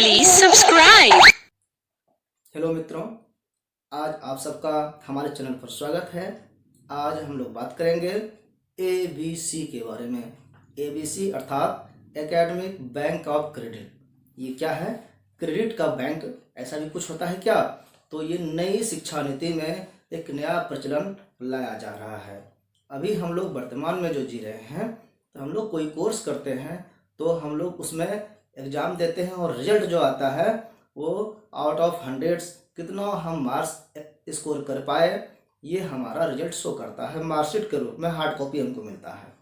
Please subscribe. Hello मित्रों, आज आप सबका हमारे चैनल पर स्वागत है। आज हम लोग बात करेंगे एबीसी के बारे में। एबीसी अर्थात एकेडमिक बैंक ऑफ क्रेडिट। ये क्या है? क्रेडिट का बैंक, ऐसा भी कुछ होता है क्या? तो ये नई शिक्षा नीति में एक नया प्रचलन लाया जा रहा है। अभी हम लोग वर्तमान में जो जी रहे हैं, तो हम लोग कोई कोर्स करते हैं तो हम लोग उसमें एग्ज़ाम देते हैं और रिजल्ट जो आता है वो आउट ऑफ हंड्रेड्स कितना हम मार्क्स स्कोर कर पाए, ये हमारा रिजल्ट शो करता है। मार्कशीट के रूप में हार्ड कॉपी हमको मिलता है।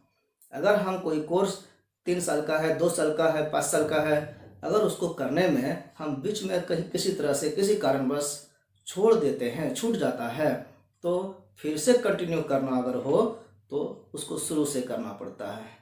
अगर हम कोई कोर्स 3 साल का है, 2 साल का है, 5 साल का है, अगर उसको करने में हम बीच में कहीं किसी तरह से किसी कारणवश छोड़ देते हैं, छूट जाता है, तो फिर से कंटिन्यू करना अगर हो तो उसको शुरू से करना पड़ता है।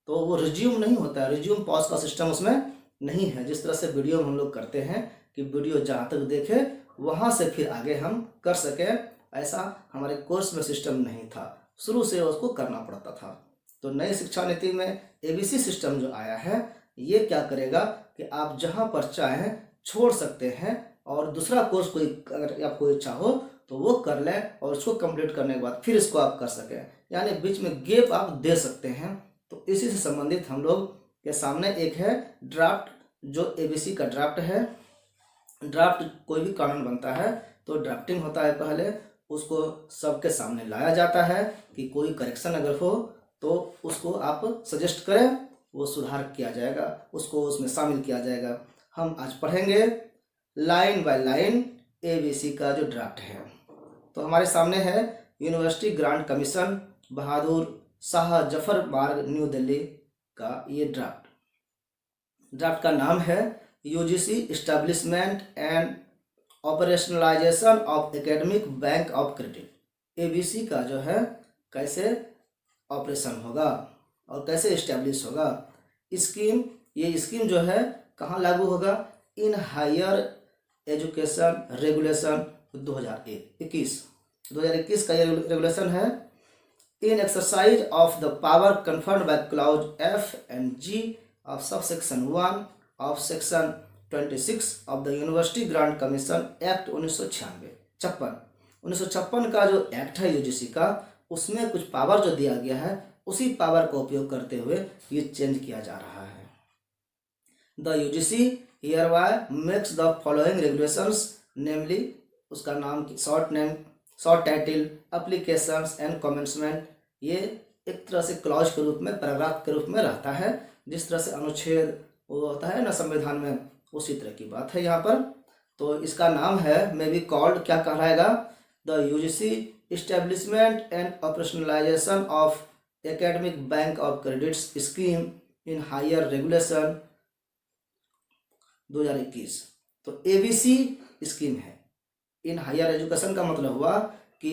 तो वो रिज्यूम नहीं होता है, रिज्यूम पॉज का सिस्टम उसमें नहीं है। जिस तरह से वीडियो हम लोग करते हैं कि वीडियो जहाँ तक देखे वहाँ से फिर आगे हम कर सकें, ऐसा हमारे कोर्स में सिस्टम नहीं था। शुरू से उसको करना पड़ता था। तो नई शिक्षा नीति में एबीसी सिस्टम जो आया है, ये क्या करेगा कि आप जहाँ पर चाहें छोड़ सकते हैं और दूसरा कोर्स कोई अगर आपको इच्छा हो तो वो कर लें और उसको कंप्लीट करने के बाद फिर इसको आप कर सकें, यानी बीच में गैप आप दे सकते हैं। तो इसी से संबंधित हम लोग के सामने एक है ड्राफ्ट, जो एबीसी का ड्राफ्ट है। ड्राफ्ट कोई भी कानून बनता है तो ड्राफ्टिंग होता है, पहले उसको सबके सामने लाया जाता है कि कोई करेक्शन अगर हो तो उसको आप सजेस्ट करें, वो सुधार किया जाएगा, उसको उसमें शामिल किया जाएगा। हम आज पढ़ेंगे लाइन बाय लाइन एबीसी का जो ड्राफ्ट है। तो हमारे सामने है university grant commission, Bahadur Shah Zafar मार्ग, न्यू दिल्ली का ये ड्राफ्ट का नाम है UGC establishment and operationalisation of academic bank of credit. ABC का जो है कैसे ऑपरेशन होगा और कैसे इस्टेब्लिश होगा। स्कीम, ये स्कीम जो है कहाँ लागू होगा? इन हायर एजुकेशन रेगुलेशन 2021 का ये रेगुलेशन है। In exercise of the power conferred by clause F and G of subsection 1 of section 26 of the university grant commission act 1956 का जो एक्ट है यूजीसी का, उसमें कुछ पावर जो दिया गया है, उसी पावर का उपयोग करते हुए ये चेंज किया जा रहा है। The UGC hereby makes the following regulations, namely उसका नाम short title applications and commencement. ये एक तरह से क्लॉज के रूप में, पैराग्राफ के रूप में रहता है। जिस तरह से अनुच्छेद वो होता है ना संविधान में, उसी तरह की बात है यहाँ पर। तो इसका नाम है, मे बी कॉल्ड, क्या कहलाएगा? The UGC establishment and operationalisation of academic bank of credit scheme in higher regulation 2021। तो एबीसी स्कीम है। इन हायर एजुकेशन का मतलब हुआ कि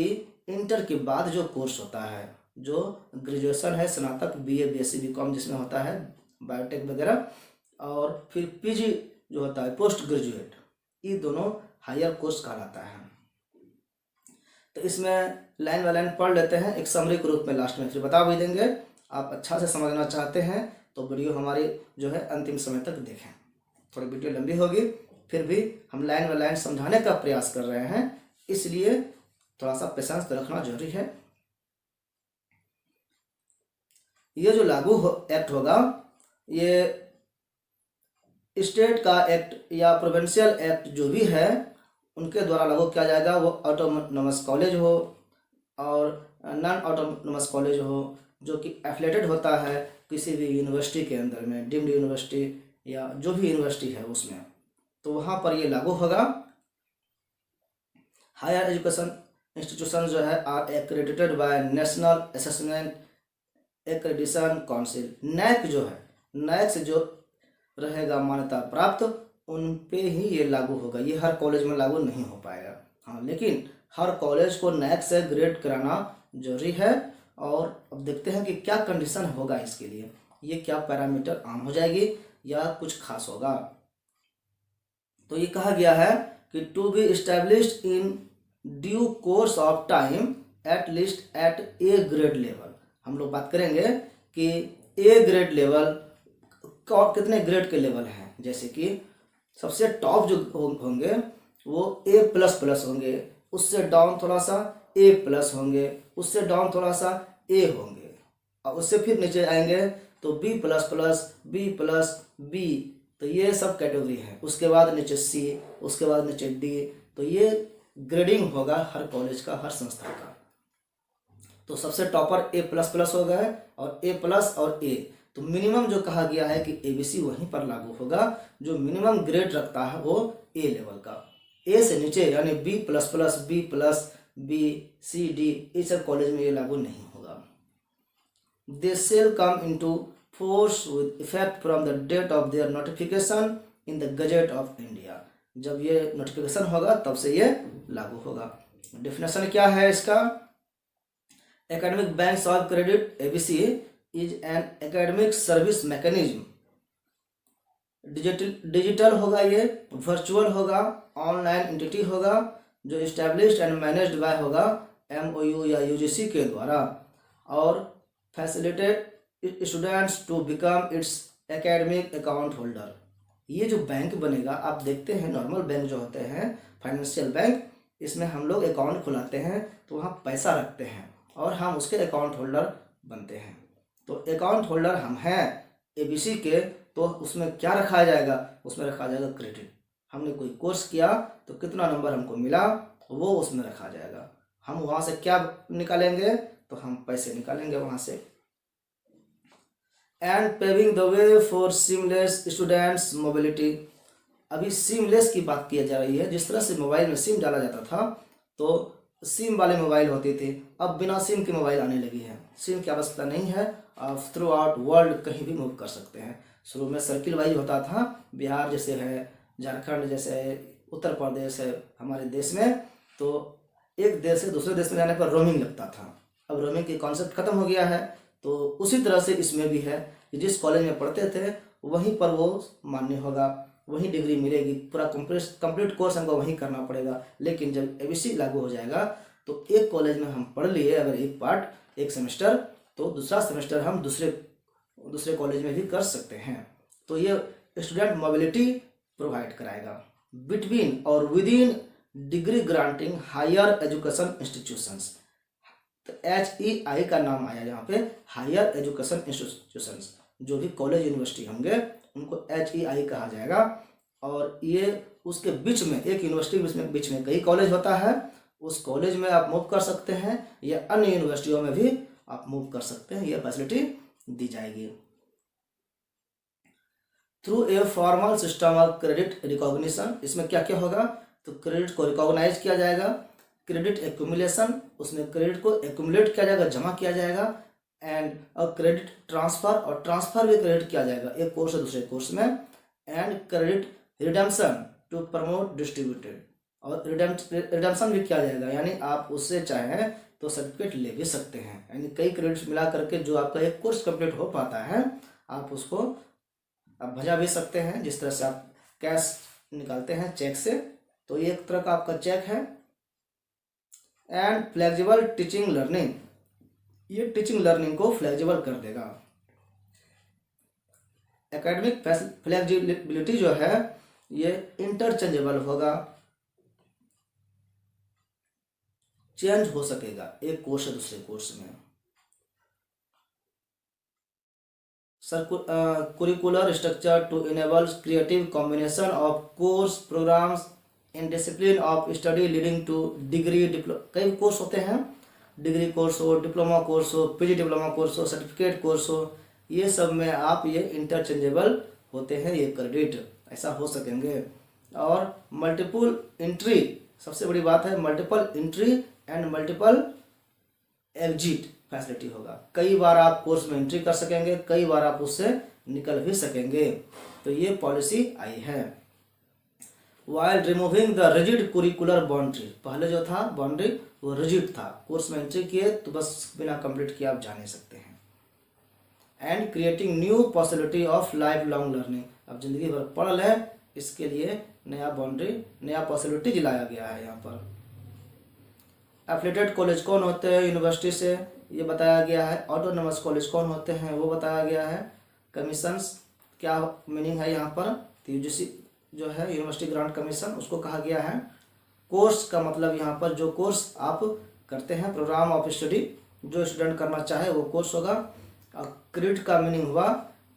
इंटर के बाद जो कोर्स होता है, जो ग्रेजुएशन है, स्नातक, बीए, बीएससी, बीकॉम जिसमें होता है, बायोटेक वगैरह, और फिर पीजी जो होता है, पोस्ट ग्रेजुएट, ये दोनों हायर कोर्स कहलाता है। तो इसमें लाइन बाय लाइन पढ़ लेते हैं, एक समरी के रूप में लास्ट में फिर बता भी देंगे। आप अच्छा से समझना चाहते हैं तो वीडियो हमारी जो है अंतिम समय तक देखें। थोड़ी वीडियो लंबी होगी, फिर भी हम लाइन बाय लाइन समझाने का प्रयास कर रहे हैं, इसलिए थोड़ा सा पेशेंस तो रखना जरूरी है। ये जो लागू एक्ट होगा, ये स्टेट का एक्ट या प्रोविंशियल एक्ट जो भी है उनके द्वारा लागू किया जाएगा। वो ऑटोनोमस कॉलेज हो और नॉन ऑटोनोमस कॉलेज हो, जो कि एफिलेटेड होता है किसी भी यूनिवर्सिटी के अंदर में, डीम्ड यूनिवर्सिटी या जो भी यूनिवर्सिटी है उसमें, तो वहाँ पर ये लागू होगा। हायर एजुकेशन इंस्टीट्यूशन जो है are accredited by national assessment accreditation council. NAAC जो है, नैक से जो रहेगा मान्यता प्राप्त, उन पे ही ये लागू होगा। ये हर कॉलेज में लागू नहीं हो पाएगा। हाँ, लेकिन हर कॉलेज को नैक से ग्रेड कराना जरूरी है। और अब देखते हैं कि क्या कंडीशन होगा इसके लिए, ये क्या पैरामीटर आम हो जाएगी या कुछ खास होगा। तो ये कहा गया है कि to be established in due course of time at least at A grade level. हम लोग बात करेंगे कि ए ग्रेड लेवल कितने ग्रेड के लेवल हैं, जैसे कि सबसे टॉप जो होंगे वो A++ होंगे, उससे डाउन थोड़ा सा A+ होंगे, उससे डाउन थोड़ा सा A होंगे, और उससे फिर नीचे आएंगे तो B++, B+, B, तो ये सब कैटेगरी है। उसके बाद नीचे C, उसके बाद नीचे D, तो ये ग्रेडिंग होगा हर कॉलेज का, हर संस्था का। तो सबसे टॉपर A++ हो गए, और A+ और A, तो मिनिमम जो कहा गया है कि ABC वहीं पर लागू होगा, जो मिनिमम ग्रेड रखता है वो A लेवल का। A से नीचे यानी B++, B, C, D, ये सब कॉलेज में ये लागू नहीं होगा। They shall come into force with effect from the date of their notification in the Gazette of India। जब ये नोटिफिकेशन होगा तब से ये लागू होगा। डेफिनेशन क्या है इसका? Academic banks of credit ABC is an academic service mechanism. Digital होगा, ये वर्चुअल होगा, ऑनलाइन एंटिटी होगा, जो इस्टेब्लिश्ड एंड मैनेज्ड बाय होगा MOU या UGC के द्वारा, और facilitate students to become its academic account holder. ये जो बैंक बनेगा, आप देखते हैं नॉर्मल बैंक जो होते हैं, फाइनेंशियल बैंक, इसमें हम लोग अकाउंट खुलाते हैं तो वहाँ पैसा रखते हैं और हम उसके अकाउंट होल्डर बनते हैं। तो अकाउंट होल्डर हम हैं ABC के, तो उसमें क्या रखा जाएगा? उसमें रखा जाएगा क्रेडिट। हमने कोई कोर्स किया तो कितना नंबर हमको मिला वो उसमें रखा जाएगा। हम वहाँ से क्या निकालेंगे? तो हम पैसे निकालेंगे वहाँ से। And paving the way for seamless students mobility. अभी सीमलेस की बात की जा रही है। जिस तरह से मोबाइल में सिम डाला जाता था तो सिम वाले मोबाइल होते थे, अब बिना सिम के मोबाइल आने लगी है। सिम की आवश्यकता नहीं है, आप थ्रू आउट वर्ल्ड कहीं भी मूव कर सकते हैं। शुरू में सर्किल वाइज होता था, बिहार जैसे है, झारखंड जैसे है, उत्तर प्रदेश है हमारे देश में, तो एक देश से दूसरे देश में जाने पर रोमिंग लगता था। अब रोमिंग की कॉन्सेप्ट खत्म हो गया है। तो उसी तरह से इसमें भी है कि जिस कॉलेज में पढ़ते थे वहीं पर वो मान्य होगा, वहीं डिग्री मिलेगी, पूरा कंप्लीट कोर्स हमको वहीं करना पड़ेगा। लेकिन जब ABC लागू हो जाएगा तो एक कॉलेज में हम पढ़ लिए अगर एक पार्ट एक सेमेस्टर, तो दूसरा सेमेस्टर हम दूसरे कॉलेज में भी कर सकते हैं। तो ये स्टूडेंट मोबिलिटी प्रोवाइड कराएगा बिटवीन और within degree granting higher education institutions. तो HEI का नाम आया यहाँ पे, हायर एजुकेशन इंस्टीट्यूशंस। जो भी कॉलेज यूनिवर्सिटी होंगे उनको HEI कहा जाएगा। और ये उसके बीच में, एक यूनिवर्सिटी के बीच में कई कॉलेज होता है, उस कॉलेज में आप मूव कर सकते हैं या अन्य यूनिवर्सिटियों में भी आप मूव कर सकते हैं, यह फैसिलिटी दी जाएगी। Through a formal system of credit recognition. इसमें क्या क्या होगा? तो क्रेडिट को रिकॉग्नाइज किया जाएगा, क्रेडिट एक्यूमुलेशन, उसमें क्रेडिट को एक्यूमुलेट किया जाएगा, जमा किया जाएगा, एंड क्रेडिट ट्रांसफर, और ट्रांसफर भी क्रेडिट किया जाएगा एक कोर्स से दूसरे कोर्स में, and credit redemption to promote distributed, और रिडेम्पशन भी किया जाएगा, यानी आप उससे चाहें तो सर्टिफिकेट ले भी सकते हैं। यानी कई क्रेडिट्स मिला करके जो आपका एक कोर्स कंप्लीट हो पाता है, आप उसको आप भजा भी सकते हैं। जिस तरह से आप कैश निकालते हैं चेक से, तो ये एक तरह का आपका चेक है। एंड फ्लेक्सिबल टीचिंग लर्निंग, ये टीचिंग लर्निंग को फ्लेक्सिबल कर देगा। एकेडमिक फ्लेक्सिबिलिटी जो है ये इंटरचेंजेबल होगा, चेंज हो सकेगा एक कोर्स से दूसरे कोर्स में। curricular structure to enable creative combination of course programs in discipline of study leading to degree कई कोर्स होते हैं, डिग्री कोर्स हो, डिप्लोमा कोर्स हो, PG डिप्लोमा कोर्स हो, सर्टिफिकेट कोर्स हो, ये सब में आप ये इंटरचेंजेबल होते हैं, ये क्रेडिट ऐसा हो सकेंगे। और मल्टीपल एंट्री, सबसे बड़ी बात है multiple entry and multiple exit facility होगा। कई बार आप कोर्स में एंट्री कर सकेंगे, कई बार आप उससे निकल भी सकेंगे। तो ये पॉलिसी आई है। While removing the rigid curricular boundary, पहले जो था बाउंड्री वो रिजिड था, कोर्स में एंट्री किए तो बस बिना कंप्लीट किए आप जा नहीं सकते हैं। And creating new possibility of life long learning, अब जिंदगी भर पढ़ लें, इसके लिए नया बाउंड्री, नया पॉसिबिलिटी लाया गया है यहाँ पर। एफिलिएटेड कॉलेज कौन होते हैं यूनिवर्सिटी से, ये बताया गया है। ऑटोनोमस कॉलेज कौन होते हैं वो बताया गया है। कमीशंस क्या मीनिंग है यहाँ पर, UGC जो है यूनिवर्सिटी ग्रांट कमीशन, उसको कहा गया है। कोर्स का मतलब यहाँ पर जो कोर्स आप करते हैं, प्रोग्राम ऑफ स्टडी जो स्टूडेंट करना चाहे वो कोर्स होगा। क्रेडिट का मीनिंग हुआ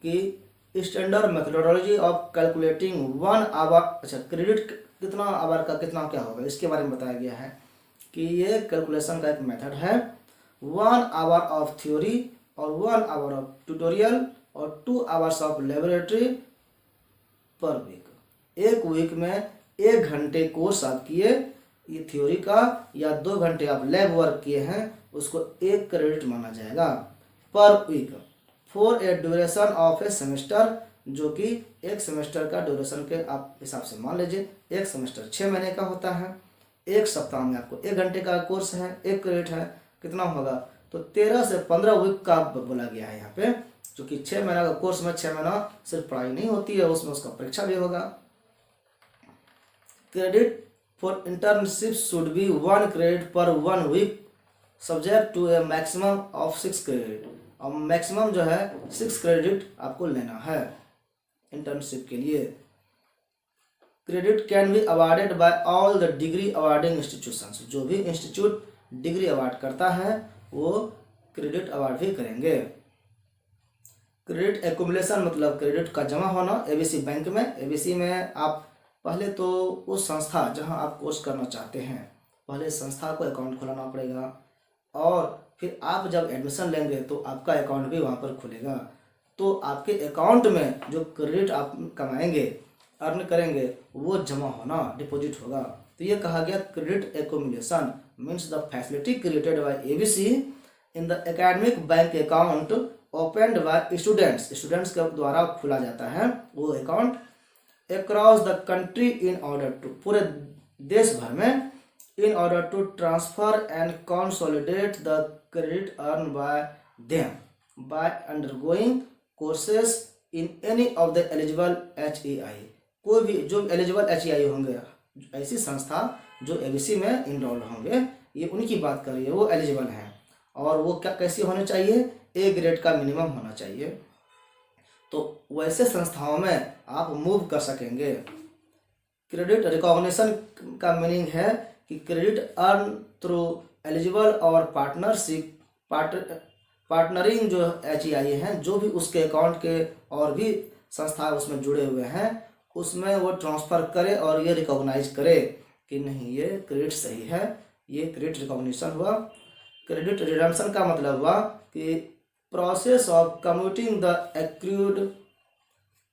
कि standard methodology of calculating 1 hour. अच्छा, क्रेडिट कितना आवर का कितना क्या होगा इसके बारे में बताया गया है कि ये कैलकुलेशन का एक मेथड है। 1 आवर ऑफ थ्योरी और 1 आवर ऑफ ट्यूटोरियल और 2 hours of laboratory per week. एक वीक में 1 घंटे कोर्स आप किए ये थ्योरी का, या 2 घंटे आप लैब वर्क किए हैं, उसको 1 क्रेडिट माना जाएगा per week. For a duration of a semester, जो कि एक सेमेस्टर का ड्यूरेशन के आप हिसाब से मान लीजिए, एक सेमेस्टर 6 महीने का होता है। एक सप्ताह में आपको 1 घंटे का कोर्स है, 1 क्रेडिट है, कितना होगा तो 13 से 15 वीक का बोला गया है यहाँ पे। क्योंकि 6 महीना का कोर्स में 6 महीना सिर्फ पढ़ाई नहीं होती है, उसमें उसका परीक्षा भी होगा। Credit for internship should be 1 credit per 1 week subject to a maximum of 6 credit. और मैक्सिमम जो है 6 क्रेडिट आपको लेना है इंटर्नशिप के लिए। Credit can be awarded bye all the degree awarding institutions. जो भी इंस्टीट्यूट डिग्री अवार्ड करता है वो क्रेडिट अवार्ड भी करेंगे। क्रेडिट एक्युमुलेशन मतलब क्रेडिट का जमा होना। एबीसी बैंक में, एबीसी में आप पहले तो उस संस्था जहां आप कोर्स करना चाहते हैं, पहले संस्था को अकाउंट खुलाना पड़ेगा और फिर आप जब एडमिशन लेंगे तो आपका अकाउंट भी वहां पर खुलेगा। तो आपके अकाउंट में जो क्रेडिट आप कमाएंगे, अर्न करेंगे, वो जमा होना, डिपॉजिट होगा। तो ये कहा गया credit accumulation means the facility created by ABC in the academic bank account opened by students के द्वारा खुला जाता है वो account across the country in order to, पूरे देश भर में, in order to transfer and consolidate the credit earned by them by undergoing courses in any of the eligible HEI। कोई भी जो एलिजिबल HEI होंगे, ऐसी संस्था जो एबीसी में इनरोल्ड होंगे, ये उनकी बात कर रही है, वो एलिजिबल हैं। और वो क्या कैसी होनी चाहिए, A ग्रेड का मिनिमम होना चाहिए। तो वैसे संस्थाओं में आप मूव कर सकेंगे। क्रेडिट रिकॉग्निशन का मीनिंग है कि क्रेडिट अर्न थ्रू एलिजिबल और पार्टनरिंग जो HEI हैं, जो भी उसके अकाउंट के और भी संस्था उसमें जुड़े हुए हैं, उसमें वो ट्रांसफ़र करे और ये रिकॉग्नाइज करे कि नहीं ये क्रेडिट सही है, ये क्रेडिट रिकॉग्निशन हुआ। क्रेडिट रिडम्पशन का मतलब हुआ कि process of commuting the accrued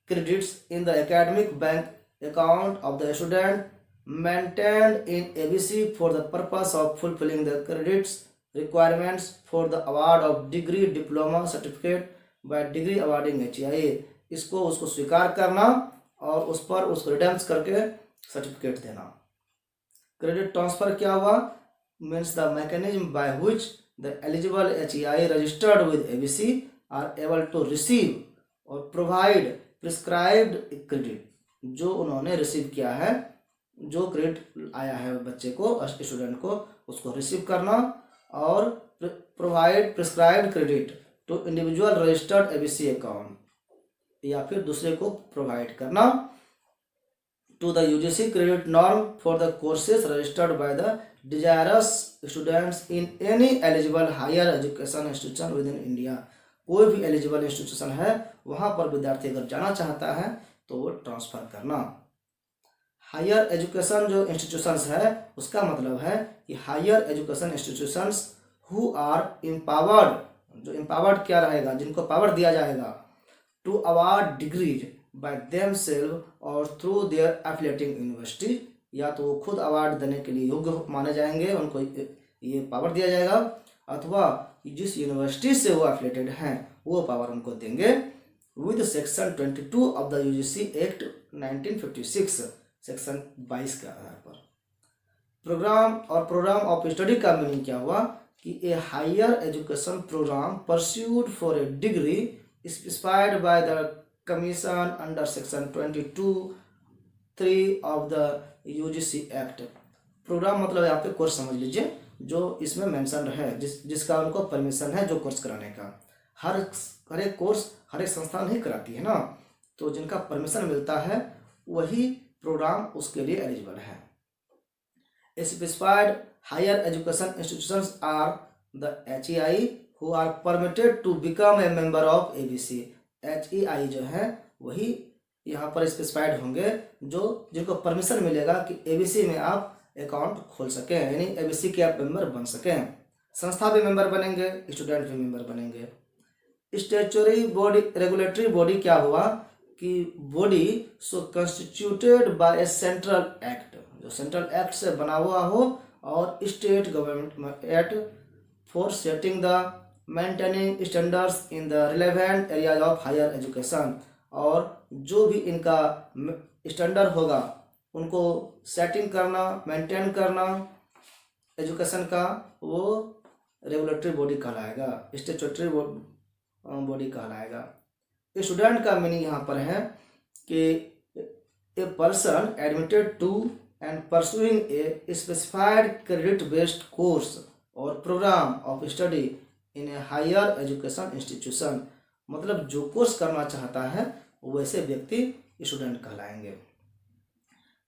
credits in the academic bank account of the student maintained in ABC for the purpose of fulfilling the credits requirements for the award of degree diploma certificate by degree awarding HEI। इसको उसको स्वीकार करना और उस पर उसको रिडेम्स करके certificate देना। क्रेडिट ट्रांसफर क्या हुआ, means the mechanism by which the eligible HEI registered with ABC are able to receive और प्रोवाइड प्रिस्क्राइब्ड क्रेडिट। जो उन्होंने रिसीव किया है, जो क्रेडिट आया है बच्चे को, स्टूडेंट को, उसको रिसीव करना और provide prescribed credit to individual registered ABC account, या फिर दूसरे को प्रोवाइड करना to the UGC credit norm for the courses registered by the desirous students in any eligible higher education institution within India. कोई भी eligible institution है वहाँ पर विद्यार्थी अगर जाना चाहता है तो वो ट्रांसफ़र करना। हायर एजुकेशन जो इंस्टीट्यूशंस है उसका मतलब है कि higher education institutions who are empowered, जो एम्पावर्ड क्या रहेगा, जिनको पावर दिया जाएगा to award degrees by themselves और थ्रू देयर एफिलिएटिंग यूनिवर्सिटी, या तो वो खुद अवार्ड देने के लिए योग्य माने जाएंगे, उनको ये पावर दिया जाएगा, अथवा जिस यूनिवर्सिटी से वो एफिलिएटेड हैं वो पावर उनको देंगे with section 22 of the UGC act 1956 section 22 के आधार पर। प्रोग्राम ऑफ स्टडी का मीनिंग क्या हुआ कि a higher education programme pursued for a degree specified by the commission under section 22(3) of the UGC act. Programme मतलब यहाँ पे कोर्स समझ लीजिए, जो इसमें मेंशन है, जिसका उनको परमिशन है जो कोर्स कराने का। हर एक कोर्स हर एक संस्था नहीं कराती है ना, तो जिनका परमिशन मिलता है वही प्रोग्राम उसके लिए एलिजिबल है। Specified higher education institutions are the HEI who are permitted to become a member of ABC। HEI जो है वही यहाँ पर स्पेसिफाइड होंगे जो जिनको परमिशन मिलेगा कि ABC में आप अकाउंट खोल सकें, यानी ABC के आप मेंबर बन सकें। संस्था भी मेंबर बनेंगे, स्टूडेंट भी मेंबर बनेंगे। स्टैट्यूटरी बॉडी, रेगुलेटरी बॉडी क्या हुआ कि body so constituted by a central act, जो सेंट्रल एक्ट से बना हुआ हो, और state government act for setting the maintaining standards in the relevant areas of higher education, और जो भी इनका स्टैंडर्ड होगा उनको सेटिंग करना, मेंटेन करना एजुकेशन का, वो रेगुलेटरी बॉडी कहलाएगा, स्टैट्यूटरी बॉडी कहलाएगा। स्टूडेंट का मीनिंग यहाँ पर है कि a person admitted to and pursuing a specified credit based course और programme of study in a higher education institution, मतलब जो कोर्स करना चाहता है वैसे व्यक्ति स्टूडेंट कहलाएंगे।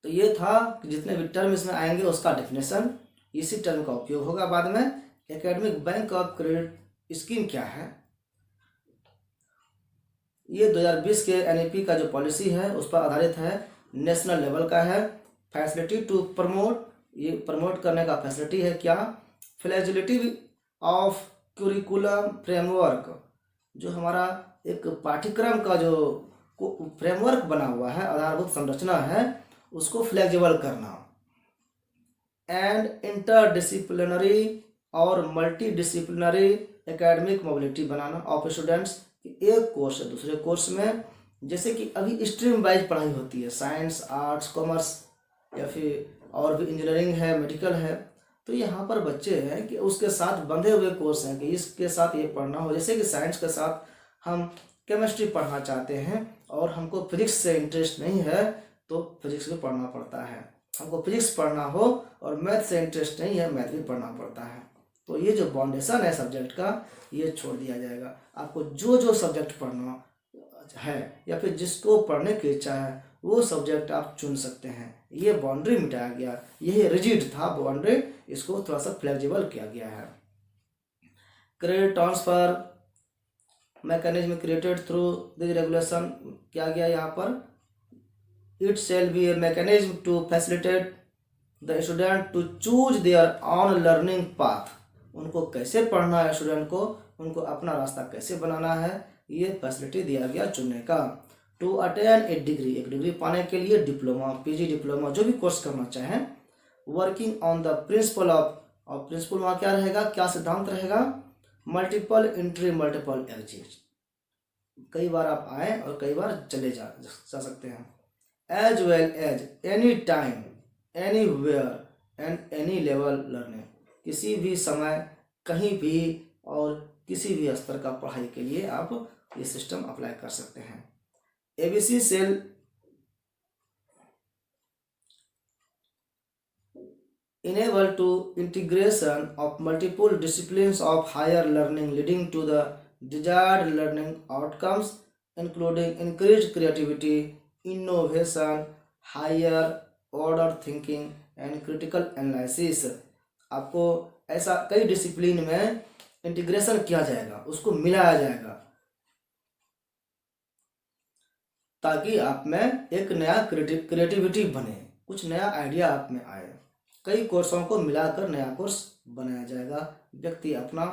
तो ये था कि जितने भी टर्म इसमें आएंगे उसका डेफिनेशन, इसी टर्म का उपयोग होगा बाद में। Academic bank of credit scheme क्या है? ये 2020 के NEP का जो पॉलिसी है उस पर आधारित है, नेशनल लेवल का है। फैसिलिटी टू प्रमोट, ये प्रमोट करने का फैसिलिटी है क्या? फ्लेक्सिबिलिटी ऑफ करिकुलम फ्रेमवर्क, जो हमारा एक पाठ्यक्रम का जो फ्रेमवर्क बना हुआ है, आधारभूत संरचना है, उसको फ्लेक्सिबल करना। एंड इंटरडिसिप्लिनरी और multidisciplinary academic mobility banana of students, एक कोर्स से दूसरे कोर्स में, जैसे कि अभी स्ट्रीम वाइज पढ़ाई होती है, साइंस, आर्ट्स, कॉमर्स, या फिर और भी इंजीनियरिंग है, मेडिकल है, तो यहाँ पर बच्चे हैं कि उसके साथ बंधे हुए कोर्स हैं कि इसके साथ ये पढ़ना हो। जैसे कि साइंस के साथ हम केमिस्ट्री पढ़ना चाहते हैं और हमको फिजिक्स से इंटरेस्ट नहीं है तो फिजिक्स भी पढ़ना पड़ता है, हमको फिजिक्स पढ़ना हो और मैथ से इंटरेस्ट नहीं है, मैथ भी पढ़ना पड़ता है। तो ये जो बाउंडेशन है सब्जेक्ट का, ये छोड़ दिया जाएगा। आपको जो जो सब्जेक्ट पढ़ना है या फिर जिसको पढ़ने की इच्छा है वो सब्जेक्ट आप चुन सकते हैं। ये बाउंड्री मिटाया गया, यही रिजिड था बाउंड्री, इसको थोड़ा सा फ्लेक्सिबल किया गया है। Credit transfer mechanism created through this regulation क्या गया यहाँ पर? It shall be a mechanism to facilitate the student to choose their own learning path. उनको कैसे पढ़ना है स्टूडेंट को, उनको अपना रास्ता कैसे बनाना है, ये फैसिलिटी दिया गया चुनने का। टू अटेन ए डिग्री, एक डिग्री पाने के लिए डिप्लोमा, PG डिप्लोमा, जो भी कोर्स करना चाहें, working on the principle of, और प्रिंसिपल वहाँ क्या रहेगा, क्या सिद्धांत रहेगा? मल्टीपल एंट्री मल्टीपल एग्जिट, कई बार आप आए और कई बार चले जा सकते हैं। As well as any time anywhere and any level learning, किसी भी समय कहीं भी और किसी भी स्तर का पढ़ाई के लिए आप ये सिस्टम अप्लाई कर सकते हैं। ABC cell enable to integration of multiple disciplines of higher learning leading to the desired learning outcomes including increased creativity, innovation, higher order thinking and critical analysis। आपको ऐसा कई डिसिप्लिन में इंटीग्रेशन किया जाएगा, उसको मिलाया जाएगा ताकि आप में एक नया क्रिएटिविटी बने, कुछ नया आइडिया आप में आए। कई कोर्सों को मिलाकर नया कोर्स बनाया जाएगा, व्यक्ति अपना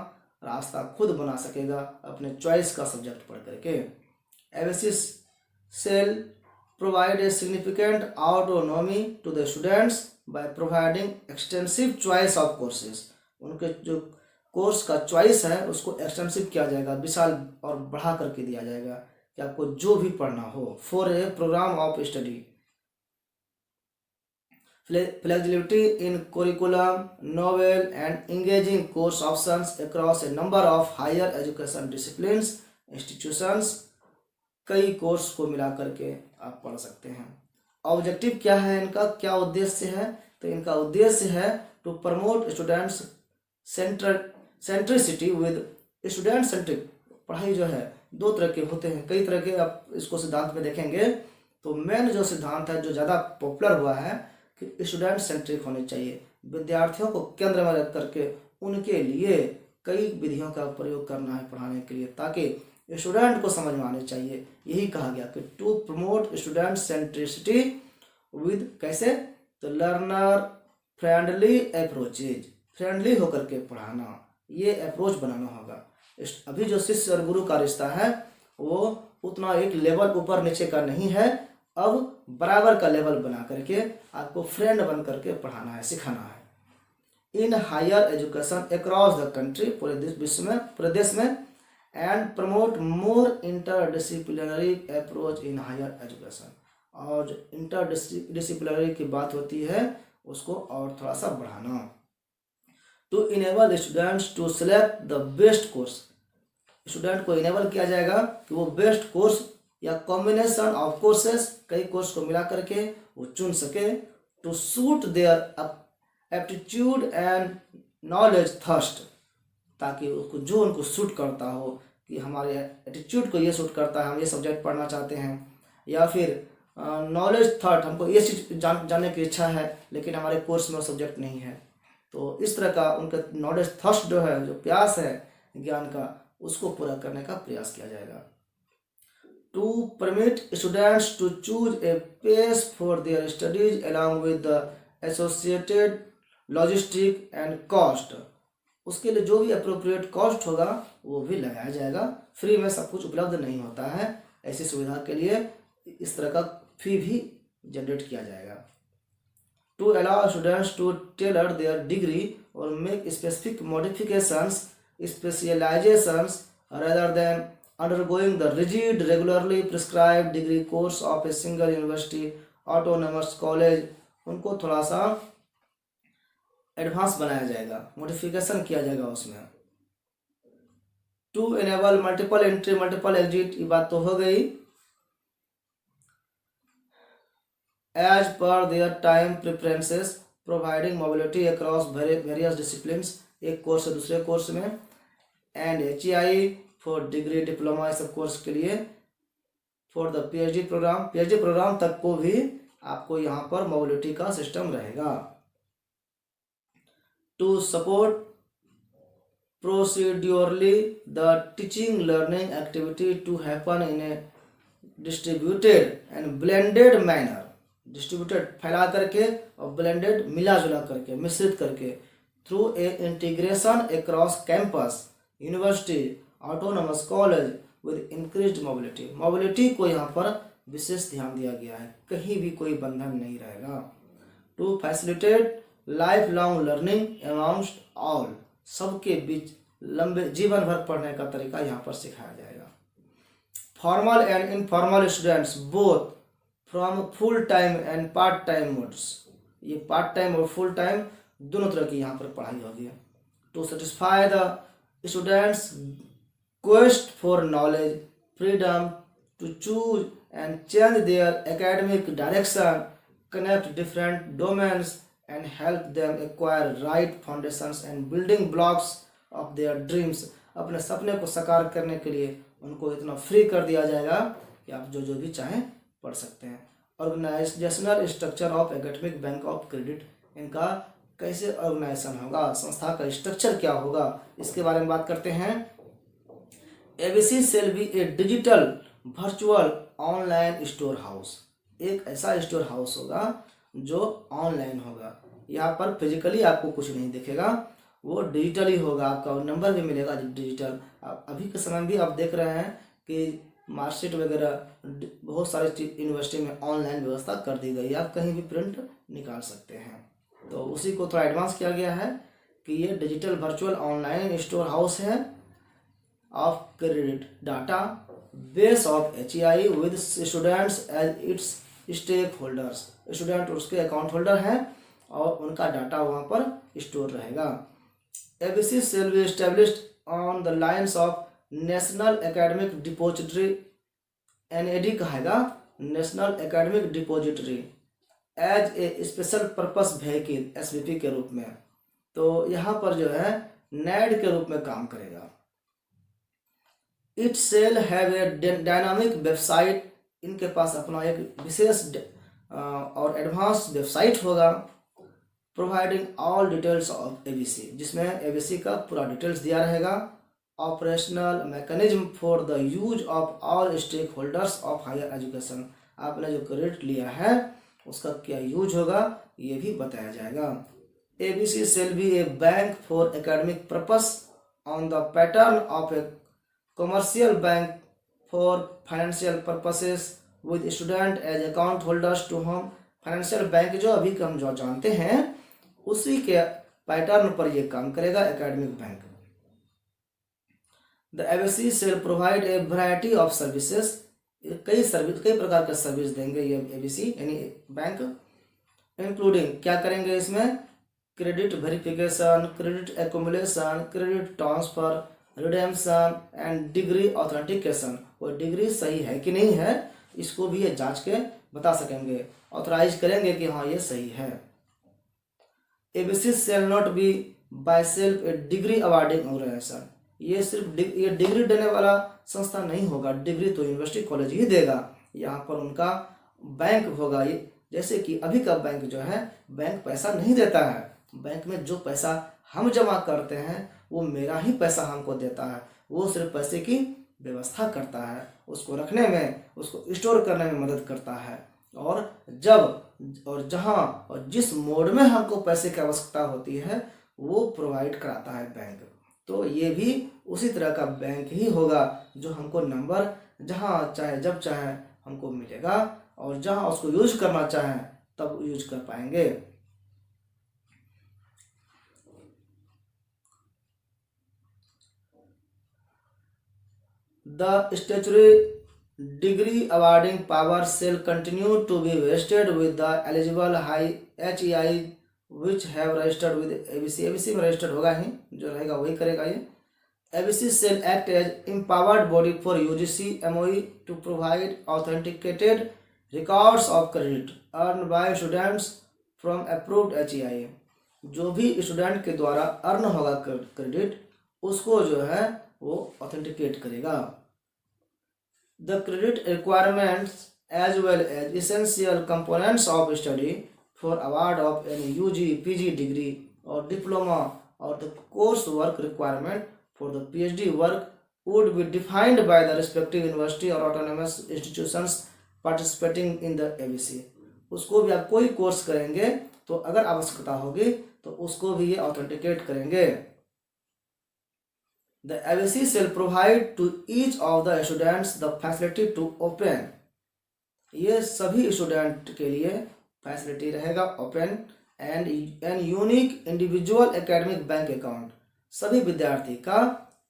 रास्ता खुद बना सकेगा अपने चॉइस का सब्जेक्ट पढ़ करके। ABC shall provide a significant autonomy to the students by providing extensive choice of courses. उनके जो कोर्स का चॉइस है उसको एक्सटेंसिव किया जाएगा, विशाल और बढ़ा करके दिया जाएगा कि आपको जो भी पढ़ना हो। For a programme of study, flexibility in curriculum, novel and engaging course options across a number of higher education disciplines, institutions, कई कोर्स को मिला करके आप पढ़ सकते हैं। ऑब्जेक्टिव क्या है इनका, क्या उद्देश्य है? तो इनका उद्देश्य है to promote students centricity with student centric. पढ़ाई जो है दो तरह के होते हैं, कई तरह के आप इसको सिद्धांत में देखेंगे तो मेन जो सिद्धांत है, जो ज़्यादा पॉपुलर हुआ है कि स्टूडेंट सेंट्रिक होने चाहिए, विद्यार्थियों को केंद्र में रख करके उनके लिए कई विधियों का प्रयोग करना है पढ़ाने के लिए, ताकि स्टूडेंट को समझ में आने चाहिए। यही कहा गया कि to promote student centricity with, कैसे, तो लर्नर फ्रेंडली अप्रोचेज, फ्रेंडली होकर के पढ़ाना, ये अप्रोच बनाना होगा। अभी जो शिष्य और गुरु का रिश्ता है वो उतना एक लेवल ऊपर नीचे का नहीं है, अब बराबर का लेवल बना करके आपको फ्रेंड बन करके पढ़ाना है, सिखाना है। In higher education across the country, पूरे विश्व में, पूरे देश में, and promote more interdisciplinary approach in higher education, और जो इंटरडिसिप्लिनरी की बात होती है उसको और थोड़ा सा बढ़ाना। To enable students to select the best course, student को इनेबल किया जाएगा कि वो बेस्ट कोर्स या कॉम्बिनेशन ऑफ कोर्सेस, कई कोर्स को मिला करके वो चुन सके। To suit their aptitude and knowledge thirst, ताकि उसको जो उनको सूट करता हो, कि हमारे एटीट्यूड को ये सूट करता है, हम ये सब्जेक्ट पढ़ना चाहते हैं, या फिर नॉलेज थर्स्ट, हमको ये चीज़ जानने की इच्छा है लेकिन हमारे कोर्स में वो सब्जेक्ट नहीं है। तो इस तरह का उनका नॉलेज थर्स्ट जो है, जो प्यास है ज्ञान का, उसको पूरा करने का प्रयास किया जाएगा। To permit students to choose a pace for their studies along with the associated logistic and cost, उसके लिए जो भी अप्रोप्रिएट कॉस्ट होगा वो भी लगाया जाएगा। फ्री में सब कुछ उपलब्ध नहीं होता है, ऐसी सुविधा के लिए इस तरह का फी भी जनरेट किया जाएगा। To allow students to tailor their degree और make specific modifications, specializations rather than undergoing the rigid regularly prescribed degree course of a single university autonomous college, उनको थोड़ा सा एडवांस बनाया जाएगा, मॉडिफिकेशन किया जाएगा उसमें। To enable multiple entry multiple exit, ये बात तो हो गई। As per their time preferences providing mobility across various disciplines, एक कोर्स से दूसरे कोर्स में, and HEI for degree diploma, सब कोर्स के लिए, फॉर द PhD प्रोग्राम तक को भी आपको यहाँ पर मोबिलिटी का सिस्टम रहेगा। To support procedurally the teaching learning activity to happen in a distributed and blended manner, distributed फैला करके और ब्लेंडेड मिला जुला करके, मिश्रित करके, through a integration across campus university autonomous college with increased mobility, mobility को यहाँ पर विशेष ध्यान दिया गया है, कहीं भी कोई बंधन नहीं रहेगा। To facilitate life long learning amongst all, सबके बीच लंबे जीवन भर पढ़ने का तरीका यहाँ पर सिखाया जाएगा। Formal and informal students both from full time and part time modes, ये पार्ट टाइम और फुल टाइम दोनों तरह की यहाँ पर पढ़ाई होगी। To satisfy the students quest for knowledge, freedom to choose and change their academic direction, connect different domains and help them acquire right foundations and building blocks of their dreams, अपने सपने को साकार करने के लिए उनको इतना फ्री कर दिया जाएगा कि आप जो जो भी चाहें पढ़ सकते हैं। Organisational structure of academic bank of credit, इनका कैसे ऑर्गेनाइजेशन होगा, संस्था का स्ट्रक्चर क्या होगा, इसके बारे में बात करते हैं। ABC shall be a digital virtual online store house, एक ऐसा स्टोर हाउस होगा जो ऑनलाइन होगा, यहाँ पर फिजिकली आपको कुछ नहीं दिखेगा, वो डिजिटली होगा, आपका नंबर भी मिलेगा डिजिटल। अभी के समय भी आप देख रहे हैं कि मार्कशीट वगैरह बहुत सारे चीज यूनिवर्सिटी में ऑनलाइन व्यवस्था कर दी गई है, आप कहीं भी प्रिंट निकाल सकते हैं। तो उसी को थोड़ा एडवांस किया गया है कि ये digital virtual online store house है of credit data base of HEI with students as its stakeholders, student उसके अकाउंट होल्डर हैं और उनका डाटा वहाँ पर स्टोर रहेगा। ABC shall be established on the lines of national academic depository, NAD कहेगा, national academic depository, as a special purpose vehicle SVP के रूप में, तो यहाँ पर जो है NAD के रूप में काम करेगा। It shall have a dynamic website इनके पास अपना एक विशेष और एडवांस वेबसाइट होगा providing all details of ABC, जिसमें एबीसी का पूरा डिटेल्स दिया रहेगा। Operational mechanism for the use of all stakeholders of higher education, आपने जो क्रेडिट लिया है उसका क्या यूज होगा ये भी बताया जाएगा। ABC shall be a bank for academic purpose on the pattern of a commercial bank for financial purposes with student as account holders to home. Financial bank जो अभी हम जो जानते हैं उसी के पैटर्न पर ये काम करेगा academic bank. The ABC shall provide a variety of services, कई प्रकार का सर्विस देंगे ये एबीसी यानी बैंक, इंक्लूडिंग क्या करेंगे इसमें, credit verification, credit accumulation, credit transfer, redemption and degree authentication. वो डिग्री सही है कि नहीं है इसको भी ये जांच के बता सकेंगे, ऑथराइज करेंगे कि हाँ ये सही है। ABC shall not be by self a degree awarding organisation, ये सिर्फ ये डिग्री देने वाला संस्था नहीं होगा, डिग्री तो यूनिवर्सिटी कॉलेज ही देगा, यहाँ पर उनका बैंक होगा। ये जैसे कि अभी का बैंक जो है बैंक पैसा नहीं देता है, बैंक में जो पैसा हम जमा करते हैं वो मेरा ही पैसा हमको देता है, वो सिर्फ पैसे की व्यवस्था करता है, उसको रखने में उसको स्टोर करने में मदद करता है, और जब और जहाँ और जिस मोड में हमको पैसे की आवश्यकता होती है वो प्रोवाइड कराता है बैंक। तो ये भी उसी तरह का बैंक ही होगा जो हमको नंबर जहाँ चाहे जब चाहे हमको मिलेगा और जहाँ उसको यूज करना चाहे तब यूज कर पाएंगे। The statutory degree awarding power shall continue to be vested with the eligible high HEI which have registered with ABC। ABC में रजिस्टर्ड होगा ही, जो रहेगा वही करेगा ये। ABC shall act as empowered body for UGC MOE to provide authenticated records of credit earned by students from approved HEI। जो भी student के द्वारा अर्न होगा क्रेडिट उसको जो है वो ऑथेंटिकेट करेगा। The credit requirements as well as essential components of study for award of any UG, PG degree or diploma or the course work requirement for the PhD work would be defined by the respective university or autonomous institutions participating in the ABC। उसको भी आप कोई course करेंगे तो अगर आवश्यकता होगी तो उसको भी ये ऑथेंटिकेट करेंगे। The ABC shall provide to each of the students the facility to open, ये सभी स्टूडेंट के लिए फैसिलिटी रहेगा open and an unique individual academic bank account, सभी विद्यार्थी का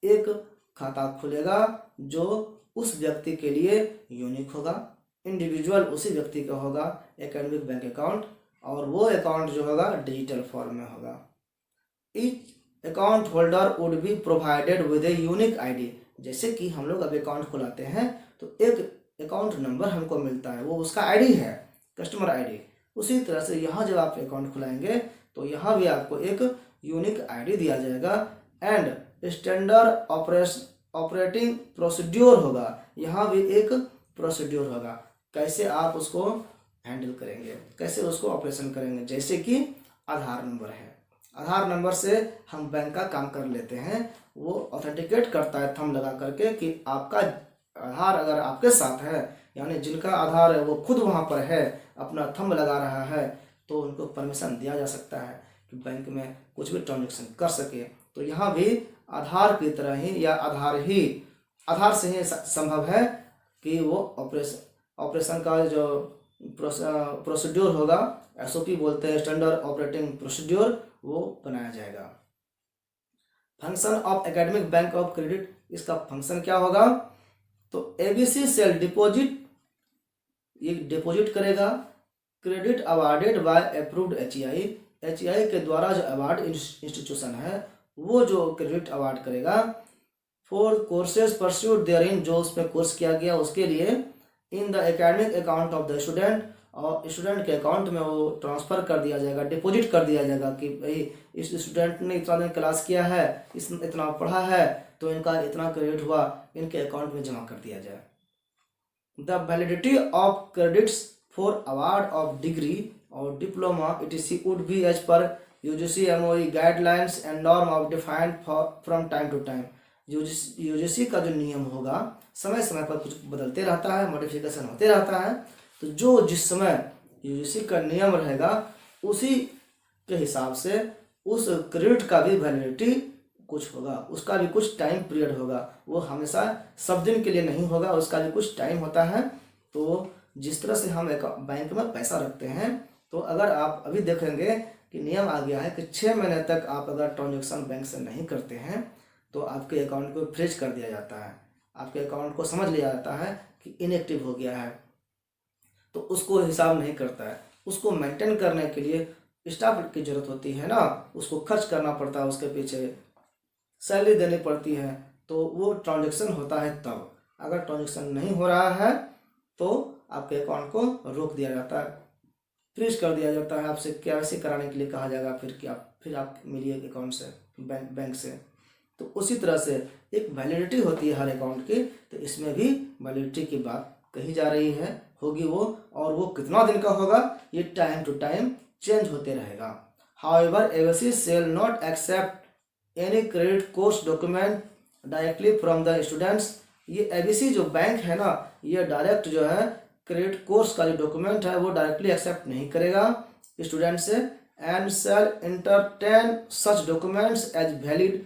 एक खाता खुलेगा जो उस व्यक्ति के लिए यूनिक होगा, इंडिविजुअल उसी व्यक्ति का होगा एकेडमिक बैंक अकाउंट, और वो अकाउंट जो होगा डिजिटल फॉर्म में होगा। Each account holder would be provided with a unique ID, जैसे कि हम लोग अब अकाउंट खुलाते हैं तो एक अकाउंट नंबर हमको मिलता है, वो उसका आईडी है, कस्टमर आईडी। उसी तरह से यहाँ जब आप अकाउंट खुलाएंगे तो यहाँ भी आपको एक यूनिक आईडी दिया जाएगा एंड स्टैंडर्ड ऑपरेटिंग प्रोसीड्योर होगा, यहाँ भी एक प्रोसीड्योर होगा कैसे आप उसको हैंडल करेंगे, कैसे उसको ऑपरेशन करेंगे। जैसे कि आधार नंबर है, आधार नंबर से हम बैंक का काम कर लेते हैं, वो ऑथेंटिकेट करता है थंब लगा करके कि आपका आधार अगर आपके साथ है, यानी जिनका आधार है वो खुद वहाँ पर है अपना थंब लगा रहा है, तो उनको परमिशन दिया जा सकता है कि बैंक में कुछ भी ट्रांजेक्शन कर सके। तो यहाँ भी आधार की तरह ही या आधार से ही संभव है कि वो ऑपरेशन का जो प्रोसीड्योर होगा, SOP बोलते हैं स्टैंडर्ड ऑपरेटिंग प्रोसीड्योर, वो बनाया जाएगा। Function of academic bank of credit, इसका फंक्शन क्या होगा, तो ABC सेल डिपॉजिट, ये डिपॉजिट करेगा credit awarded by approved HEI के द्वारा जो अवार्ड इंस्टीट्यूशन है वो जो क्रेडिट अवार्ड करेगा फॉर कोर्सेज परस्यूड देयरइन, जो उसमें कोर्स किया गया उसके लिए, इन the academic account of the student, और स्टूडेंट के अकाउंट में वो ट्रांसफ़र कर दिया जाएगा, डिपॉजिट कर दिया जाएगा कि भाई इस स्टूडेंट ने इतना दिन क्लास किया है, इतना पढ़ा है तो इनका इतना क्रेडिट हुआ, इनके अकाउंट में जमा कर दिया जाए। The validity of credits for award of degree और diploma etc would be as per UGC MOE guidelines and norm of defined from time to time. UGC का जो नियम होगा समय समय पर कुछ बदलते रहता है, मॉडिफिकेशन होते रहता है। तो जो जिस समय यूजीसी का नियम रहेगा उसी के हिसाब से उस क्रेडिट का भी वैलिडिटी कुछ होगा, उसका भी कुछ टाइम पीरियड होगा। वो हमेशा सब दिन के लिए नहीं होगा, उसका भी कुछ टाइम होता है। तो जिस तरह से हम एक बैंक में पैसा रखते हैं, तो अगर आप अभी देखेंगे कि नियम आ गया है कि 6 महीने तक आप अगर ट्रांजेक्शन बैंक से नहीं करते हैं तो आपके अकाउंट को फ्रीज कर दिया जाता है, आपके अकाउंट को समझ लिया जाता है कि इनएक्टिव हो गया है। तो उसको हिसाब नहीं करता है, उसको मेंटेन करने के लिए स्टाफ की जरूरत होती है ना, उसको खर्च करना पड़ता है, उसके पीछे सैलरी देनी पड़ती है। तो वो ट्रांजेक्शन होता है तब। अगर ट्रांजेक्शन नहीं हो रहा है तो आपके अकाउंट को रोक दिया जाता है, फ्रीज कर दिया जाता है, आपसे केवाईसी कराने के लिए कहा जाएगा, फिर आप मिलिए अकाउंट से, बैंक से। तो उसी तरह से एक वैलिडिटी होती है हर अकाउंट की, तो इसमें भी वैलिडिटी की बात कही जा रही है, होगी वो, और वो कितना दिन का होगा ये टाइम टू टाइम चेंज होते रहेगा। However ABC shall not accept any credit course document directly from the students. ये एबीसी जो बैंक है ना, ये डायरेक्ट जो है क्रेडिट कोर्स का जो डॉक्यूमेंट है वो डायरेक्टली एक्सेप्ट नहीं करेगा स्टूडेंट से, and shall entertain such documents as valid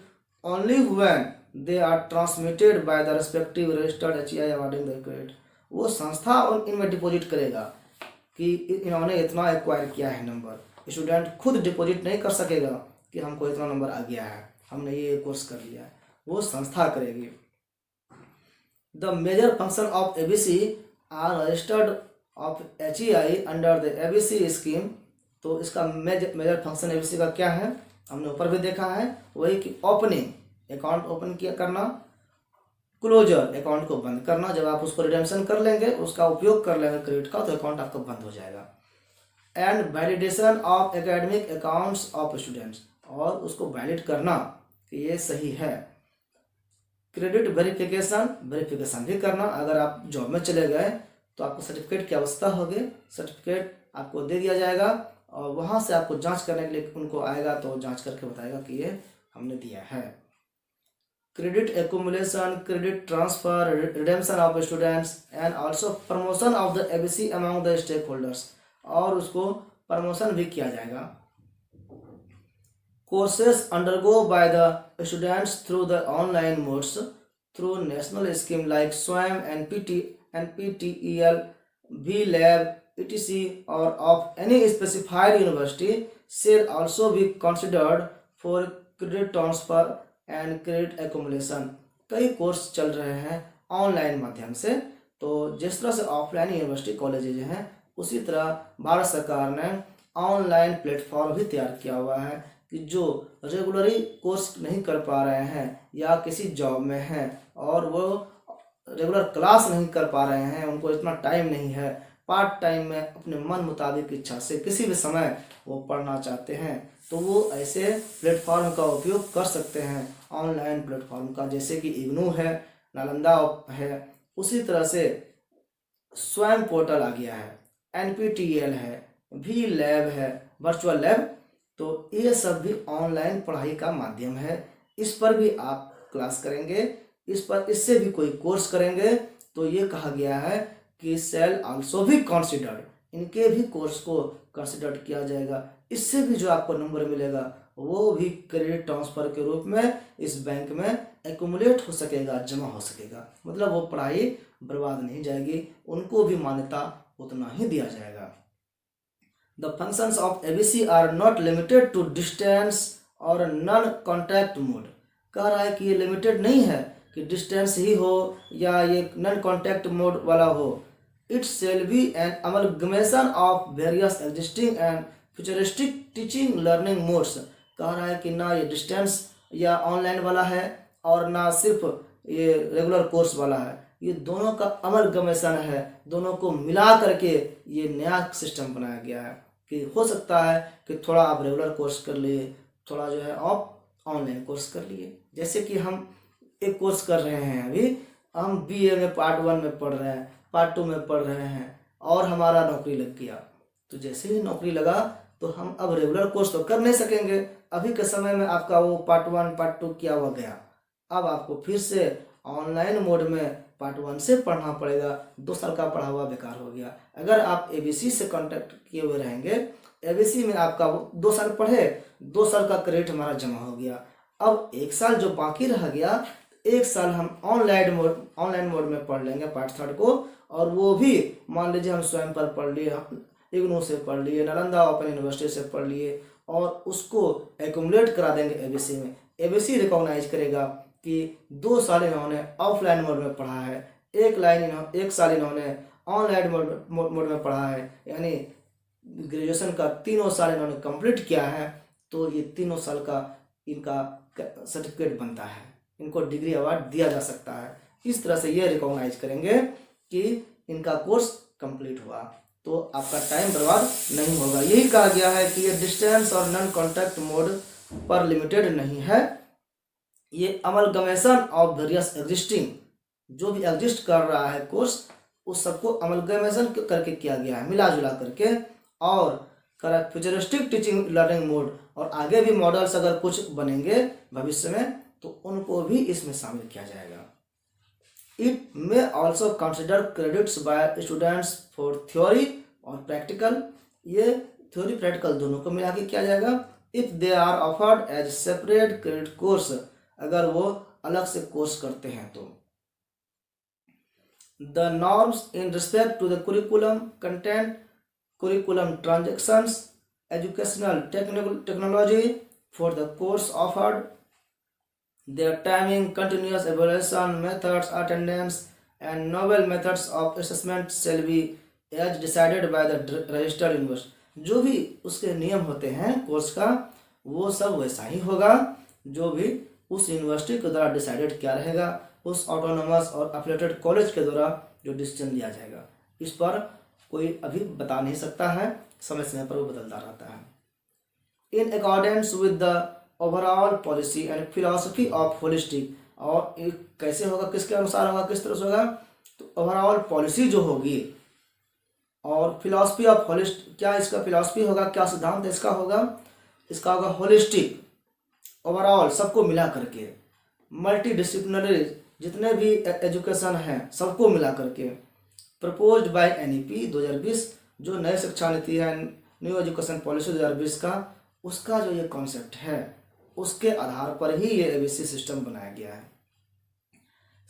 only when they are transmitted by the respective registered HEI awarding the credit। वो संस्था इनमें डिपॉजिट करेगा कि इन्होंने इतना एक्वायर किया है नंबर। स्टूडेंट खुद डिपॉजिट नहीं कर सकेगा कि हमको इतना नंबर आ गया है, हमने ये कोर्स कर लिया है, वो संस्था करेगी। The major function of ABC are registered of HEI under the ABC scheme. तो इसका मेजर फंक्शन एबीसी का क्या है, हमने ऊपर भी देखा है, वही कि ओपनिंग अकाउंट ओपन किया करना, क्लोजर अकाउंट को बंद करना। जब आप उसको रिडेम्पशन कर लेंगे, उसका उपयोग कर लेंगे क्रेडिट का, तो अकाउंट आपका बंद हो जाएगा। And validation of academic accounts of students, और उसको वैलिड करना कि ये सही है। क्रेडिट वेरिफिकेशन भी करना। अगर आप जॉब में चले गए तो आपको सर्टिफिकेट की आवश्यकता होगी, सर्टिफिकेट आपको दे दिया जाएगा और वहाँ से आपको जांच करने के लिए उनको आएगा, तो जांच करके बताएगा कि ये हमने दिया है। Credit accumulation, credit transfer, redemption of students and also promotion of the ABC among the stakeholders, और उसको प्रमोशन भी किया जाएगा। Courses undergo by the students through the online modes through national scheme like SWAM and NPTEL, VLab, etc. or of any specified university shall also be considered for credit transfer and credit accumulation। कई course चल रहे हैं online माध्यम से। तो जिस तरह से ऑफलाइन यूनिवर्सिटी कॉलेजेज हैं, उसी तरह भारत सरकार ने ऑनलाइन प्लेटफॉर्म भी तैयार किया हुआ है कि जो रेगुलरली कोर्स नहीं कर पा रहे हैं या किसी जॉब में हैं और वो रेगुलर क्लास नहीं कर पा रहे हैं, उनको इतना टाइम नहीं है, पार्ट टाइम में अपने मन मुताबिक इच्छा से किसी भी समय वो पढ़ना चाहते हैं, तो वो ऐसे प्लेटफॉर्म का उपयोग कर सकते हैं, ऑनलाइन प्लेटफॉर्म का, जैसे कि इग्नू है, नालंदा है। उसी तरह से स्वयं पोर्टल आ गया है, NPTEL है, भी लैब है, वर्चुअल लैब। तो ये सब भी ऑनलाइन पढ़ाई का माध्यम है। इस पर भी आप क्लास करेंगे, इससे भी कोई कोर्स करेंगे, तो ये कहा गया है कि सेल आल्सो भी कंसिडर्ड, इनके भी कोर्स को कंसिडर किया जाएगा। इससे भी जो आपको नंबर मिलेगा वो भी क्रेडिट ट्रांसफर के रूप में इस बैंक में एक्यूमुलेट हो सकेगा, जमा हो सकेगा। मतलब वो पढ़ाई बर्बाद नहीं जाएगी, उनको भी मान्यता उतना ही दिया जाएगा। The functions of ABC are not limited to distance और non contact mode। कह रहा है कि ये लिमिटेड नहीं है कि डिस्टेंस ही हो या ये नॉन कॉन्टैक्ट मोड वाला हो। It shall be an amalgamation of various existing and futuristic teaching learning modes. कह रहा है कि ना ये डिस्टेंस या ऑनलाइन वाला है और ना सिर्फ ये रेगुलर कोर्स वाला है, ये दोनों का अमलगमेशन है, दोनों को मिला करके ये नया सिस्टम बनाया गया है कि हो सकता है कि थोड़ा आप रेगुलर कोर्स कर लिए, थोड़ा जो है आप ऑनलाइन कोर्स कर लिए। जैसे कि हम एक कोर्स कर रहे हैं, अभी हम BA में पार्ट 1 में पढ़ रहे हैं, पार्ट 2 में पढ़ रहे हैं और हमारा नौकरी लग गया, तो जैसे ही नौकरी लगा तो हम अब रेगुलर कोर्स तो कर नहीं सकेंगे। अभी के समय में आपका वो पार्ट 1 पार्ट 2 किया हुआ गया, अब आपको फिर से ऑनलाइन मोड में पार्ट 1 से पढ़ना पड़ेगा। 2 साल का पढ़ा हुआ बेकार हो गया। अगर आप एबीसी से कांटेक्ट किए हुए रहेंगे, एबीसी में आपका 2 साल पढ़े, 2 साल का क्रेडिट हमारा जमा हो गया। अब 1 साल जो बाकी रह गया, 1 साल हम ऑनलाइन मोड में पढ़ लेंगे पार्ट 3 को, और वो भी मान लीजिए हम स्वयं पर पढ़ लिए, इग्नू से पढ़ लिए, नालंदा ओपन यूनिवर्सिटी से पढ़ लिए, और उसको एक्यूमुलेट करा देंगे एबीसी में। एबीसी रिकॉग्नाइज करेगा कि 2 साल इन्होंने ऑफलाइन मोड में पढ़ा है, 1 साल इन्होंने ऑनलाइन मोड में पढ़ा है, यानी ग्रेजुएशन का 3 साल इन्होंने कंप्लीट किया है, तो ये 3 साल का इनका सर्टिफिकेट बनता है, इनको डिग्री अवार्ड दिया जा सकता है। इस तरह से ये रिकॉग्नाइज करेंगे कि इनका कोर्स कंप्लीट हुआ, तो आपका टाइम बर्बाद नहीं होगा। यही कहा गया है कि ये डिस्टेंस और नॉन कॉन्टैक्ट मोड पर लिमिटेड नहीं है, ये अमलगमेशन ऑफ वेरियस एग्जिस्टिंग, जो भी एग्जिस्ट कर रहा है कोर्स, उस सबको अमलगमेशन करके किया गया है, मिला जुला करके। और फ्यूचरिस्टिक टीचिंग लर्निंग मोड, और आगे भी मॉडल्स अगर कुछ बनेंगे भविष्य में तो उनको भी इसमें शामिल किया जाएगा। It may also consider credits by students for theory और प्रैक्टिकल, ये थ्योरी प्रैक्टिकल दोनों को मिला के किया जाएगा। If they are offered as separate credit course, अगर वो अलग से कोर्स करते हैं तो। The norms in respect to the curriculum content, curriculum transactions, educational technology for the course offered, their timing, continuous evaluation methods, attendance, and novel methods of assessment shall be as decided by the registered university। जो भी उसके नियम होते हैं course का, वो सब वैसा ही होगा जो भी उस यूनिवर्सिटी के द्वारा डिसाइडेड किया रहेगा, उस ऑटोनोमस और एफिलिएटेड कॉलेज के द्वारा जो डिसीजन लिया जाएगा। इस पर कोई अभी बता नहीं सकता है, समय समय पर वो बदलता रहता है। In accordance with the overall policy and philosophy of holistic, और कैसे होगा, किसके अनुसार होगा, किस तरह से होगा, तो ओवरऑल पॉलिसी जो होगी और फिलॉसफी ऑफ होलिस्टिक, क्या इसका फिलॉसफी होगा, क्या सिद्धांत इसका होगा, इसका होगा होलिस्टिक, ओवरऑल सबको मिला करके, मल्टी डिसिप्लिनरी जितने भी एजुकेशन हैं सबको मिला करके, प्रपोज्ड बाय NEP 2020, जो नई शिक्षा नीति है, न्यू एजुकेशन पॉलिसी 2020 का, उसका जो ये कॉन्सेप्ट है उसके आधार पर ही ये एबीसी सिस्टम बनाया गया है।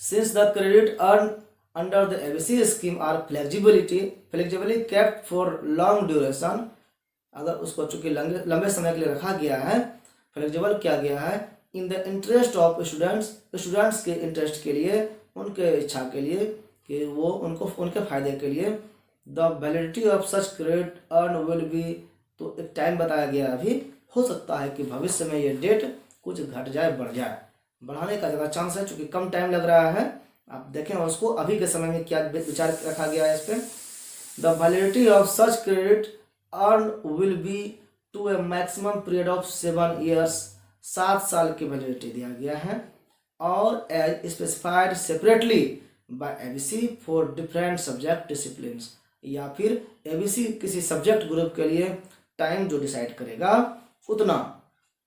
Since the credit earn under the ABC scheme are flexibly kept for long duration, अगर उसको चूंकि लंबे समय के लिए रखा गया है, फ्लेक्सिबल किया गया है, in the interest of students के इंटरेस्ट के लिए, उनके इच्छा के लिए, कि वो उनके फायदे के लिए, the validity of such credit earn will B, तो एक टाइम बताया गया, अभी हो सकता है कि भविष्य में ये डेट कुछ घट जाए, बढ़ जाए, बढ़ाने का ज़्यादा चांस है, चूँकि कम टाइम लग रहा है। आप देखें उसको अभी के समय में क्या विचार रखा गया है इस पर। The validity of such credit earn will be to a maximum period of 7 years, 7 साल की वैलिडिटी दिया गया है, और as specified separately by ABC for different subject disciplines, या फिर एबीसी किसी सब्जेक्ट ग्रुप के लिए टाइम जो डिसाइड करेगा उतना,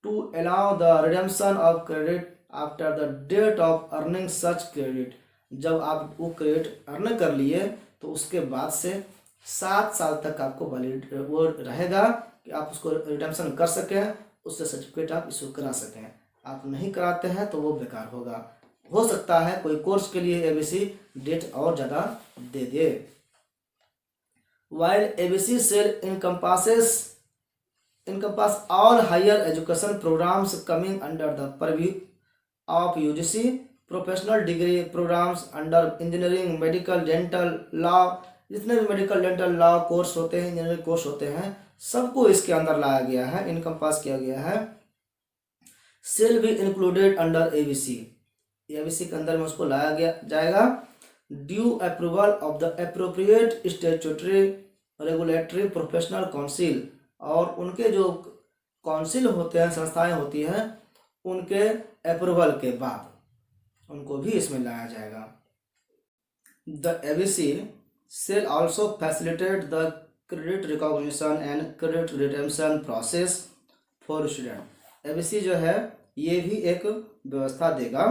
to allow the redemption of credit after the date of earning such credit, जब आप वो क्रेडिट अर्न कर लिए तो उसके बाद से 7 साल तक आपको वैलिड वो रहेगा कि आप उसको रिडेम्पशन कर सकें, उससे सर्टिफिकेट आप इशू करा सकें। आप नहीं कराते हैं तो वो बेकार होगा। हो सकता है कोई कोर्स के लिए एबीसी डेट और ज़्यादा दे दे। While ABC cell encompass all higher education programs coming under the purview of UGC, professional degree programmes under engineering, medical, dental, law, जितने भी मेडिकल, डेंटल, लॉ कोर्स होते हैं, इंजीनियरिंग कोर्स होते हैं, सबको इसके अंदर लाया गया है, इनकम्पास किया गया है। Shall be included under ABC, ABC के अंदर में उसको लाया गया जाएगा, due approval of the appropriate statutory regulatory professional council, और उनके जो काउंसिल होते हैं, संस्थाएं होती हैं, उनके अप्रूवल के बाद उनको भी इसमें लाया जाएगा। The ABC shall also facilitate the credit recognition and credit redemption process for student। ABC जो है ये भी एक व्यवस्था देगा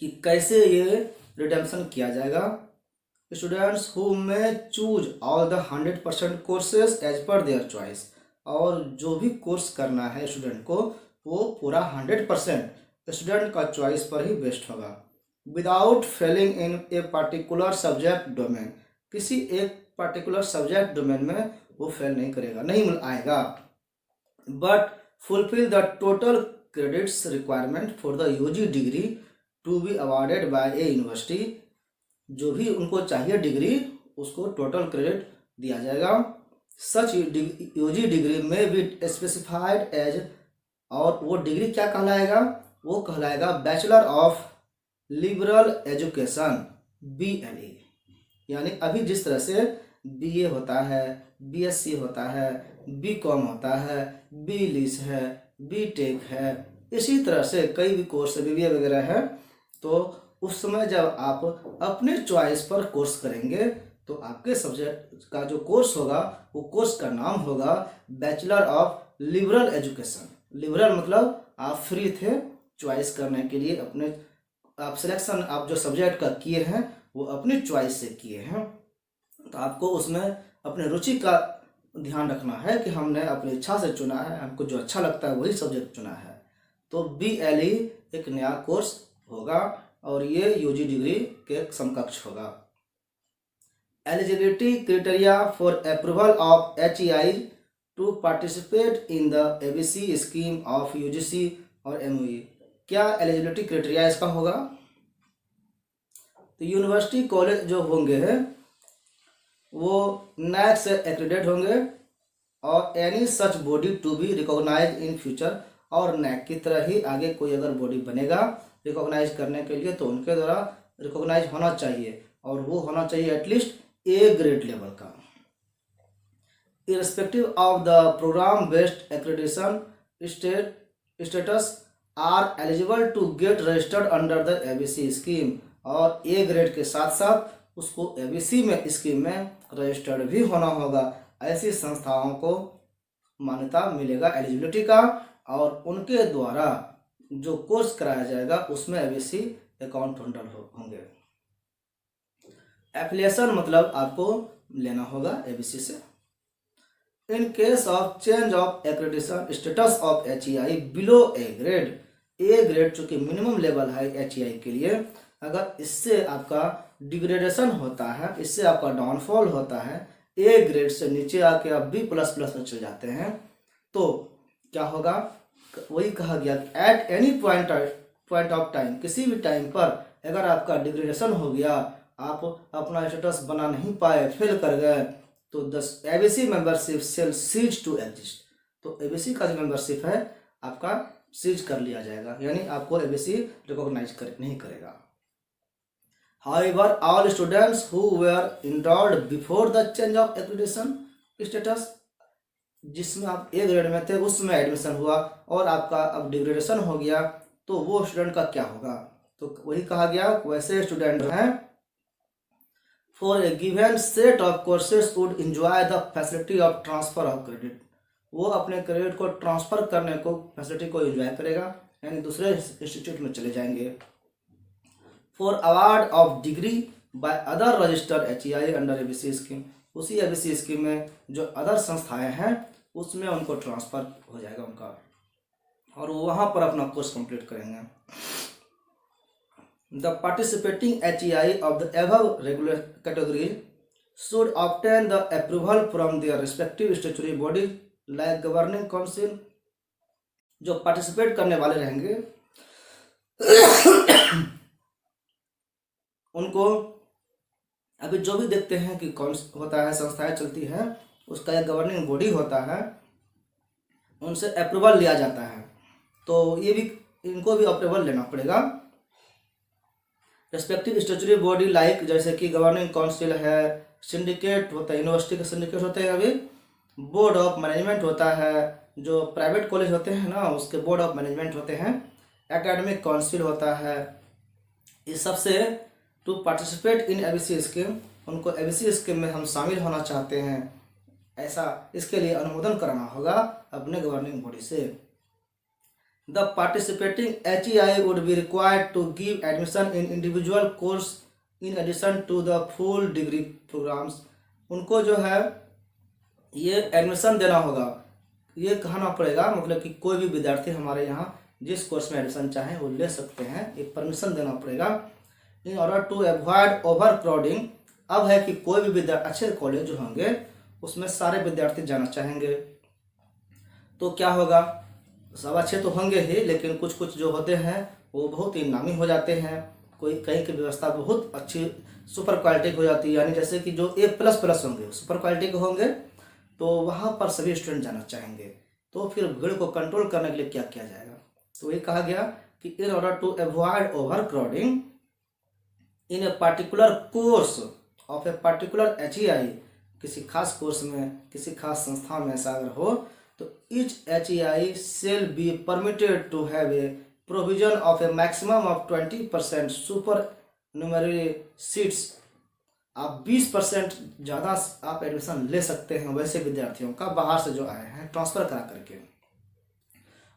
कि कैसे ये रिडेम्पशन किया जाएगा। Students who may choose all the 100% courses as per their choice, और जो भी कोर्स करना है स्टूडेंट को वो पूरा 100% स्टूडेंट का चॉइस पर ही बेस्ड होगा। Without failing in a particular subject domain, किसी एक पर्टिकुलर सब्जेक्ट डोमेन में वो फेल नहीं करेगा, नहीं मिल आएगा। But fulfil the total credits requirement for the UG degree to be awarded by a university, जो भी उनको चाहिए डिग्री उसको टोटल क्रेडिट दिया जाएगा। सच यूजी डिग्री में बी स्पेसिफाइड एज, और वो डिग्री क्या कहलाएगा, वो कहलाएगा bachelor of liberal education BLE। यानी अभी जिस तरह से BA होता है, BSc होता है, BCom होता है, BLIS है, BTech है, इसी तरह से कई भी कोर्स BBA वगैरह है। तो उस समय जब आप अपने चॉइस पर कोर्स करेंगे तो आपके सब्जेक्ट का जो कोर्स होगा वो कोर्स का नाम होगा bachelor of liberal education. Liberal मतलब आप फ्री थे चॉइस करने के लिए, अपने आप सिलेक्शन आप जो सब्जेक्ट का किए हैं वो अपनी चॉइस से किए हैं। तो आपको उसमें अपने रुचि का ध्यान रखना है कि हमने अपनी इच्छा से चुना है, हमको जो अच्छा लगता है वही सब्जेक्ट चुना है। तो BLE एक नया कोर्स होगा और ये यूजी डिग्री के समकक्ष होगा। Eligibility criteria for approval of HEI to participate in the ABC scheme of UGC और MOE, क्या एलिजिबिलिटी क्राइटेरिया इसका होगा। तो यूनिवर्सिटी कॉलेज जो होंगे वो NAAC से एक्रेडिटेड होंगे और any such body to be recognise in future, और NAAC की तरह ही आगे कोई अगर बॉडी बनेगा रिकॉग्नाइज करने के लिए तो उनके द्वारा रिकॉग्नाइज होना चाहिए, और वो होना चाहिए एटलीस्ट A ग्रेड लेवल का। Irrespective of the programme based accreditation status are eligible to get registered under the ABC scheme, और A ग्रेड के साथ साथ उसको ABC में स्कीम में रजिस्टर्ड भी होना होगा। ऐसी संस्थाओं को मान्यता मिलेगा एलिजिबिलिटी का, और उनके द्वारा जो कोर्स कराया जाएगा उसमें ABC अकाउंट होल्डर होंगे। एफिलिएशन मतलब आपको लेना होगा ABC से। In case of change of accreditation status of HEI below A grade चूंकि मिनिमम लेवल है HEI के लिए, अगर इससे आपका डिग्रेडेशन होता है, इससे आपका डाउनफॉल होता है, A ग्रेड से नीचे आके आप B++ में चले जाते हैं, तो क्या होगा, वही कहा गया कि at any point of time, किसी भी टाइम पर अगर आपका डिग्रेडेशन हो गया, आप अपना स्टेटस बना नहीं पाए, फेल कर गए, तो ABC membership shall cease to exist. तो ABC का जो मेंबरशिप है आपका सीज कर लिया जाएगा, यानी आपको ABC रिकॉग्नाइज नहीं करेगा। However, all students who were enrolled before the change of accreditation status, जिसमें आप A ग्रेड में थे उसमें एडमिशन हुआ और आपका अब डिग्रेडेशन हो गया, तो वो स्टूडेंट का क्या होगा। तो वही कहा गया वैसे स्टूडेंट हैं for a given set of courses would enjoy the facility of transfer of credit, वो अपने क्रेडिट को ट्रांसफर करने को फैसिलिटी को एंजॉय करेगा, यानी दूसरे इंस्टीट्यूट में चले जाएंगे। For award of degree by other registered HEI under ABC scheme, उसी ABC स्कीम में जो अदर संस्थाएं हैं उसमें उनको ट्रांसफर हो जाएगा उनका, और वो वहाँ पर अपना कोर्स कंप्लीट करेंगे। The participating HEI of the above regular category should obtain the approval from their respective statutory body like governing council, जो पार्टिसिपेट करने वाले रहेंगे उनको अभी जो भी देखते हैं कि कौन होता है, संस्थाएं चलती है, उसका एक गवर्निंग बॉडी होता है, उनसे अप्रूवल लिया जाता है, तो ये भी इनको भी अप्रूवल लेना पड़ेगा। रेस्पेक्टिव स्टैट्यूटरी बॉडी लाइक जैसे कि गवर्निंग काउंसिल है, सिंडिकेट होता है, यूनिवर्सिटी के सिंडिकेट होते हैं, अभी बोर्ड ऑफ मैनेजमेंट होता है, जो प्राइवेट कॉलेज होते हैं ना उसके बोर्ड ऑफ मैनेजमेंट होते हैं, एकेडमिक काउंसिल होता है। इस सबसे to participate in ABC scheme उनको एबीसी स्कीम में हम शामिल होना चाहते हैं, ऐसा इसके लिए अनुमोदन कराना होगा अपने गवर्निंग बॉडी से। The participating HEI would be required to give admission in individual course in addition to the full degree programmes. उनको जो है ये एडमिशन देना होगा, ये कहना पड़ेगा, मतलब कि कोई भी विद्यार्थी हमारे यहाँ जिस कोर्स में एडमिशन चाहे वो ले सकते हैं, एक परमिशन देना पड़ेगा। In order to avoid overcrowding, अब है कि कोई भी विद्यार्थी, अच्छे कॉलेज जो होंगे उसमें सारे विद्यार्थी जाना चाहेंगे तो क्या होगा, सब अच्छे तो होंगे ही, लेकिन कुछ कुछ जो होते हैं वो बहुत ही नामी हो जाते हैं, कोई कहीं की व्यवस्था बहुत अच्छी सुपर क्वालिटी की हो जाती है, यानी जैसे कि जो A++ होंगे सुपर क्वालिटी के होंगे, तो वहाँ पर सभी स्टूडेंट जाना चाहेंगे, तो फिर भीड़ को कंट्रोल करने के लिए क्या किया जाएगा। तो वही कहा गया कि in order to avoid overcrowding in a particular course of a particular HEI, किसी खास कोर्स में किसी खास संस्था में ऐसा अगर हो तो each HEI shall be permitted to have a provision of a maximum of 20% supernumerary seats। आप 20% ज़्यादा आप एडमिशन ले सकते हैं वैसे विद्यार्थियों का, बाहर से जो आए हैं ट्रांसफ़र करा करके।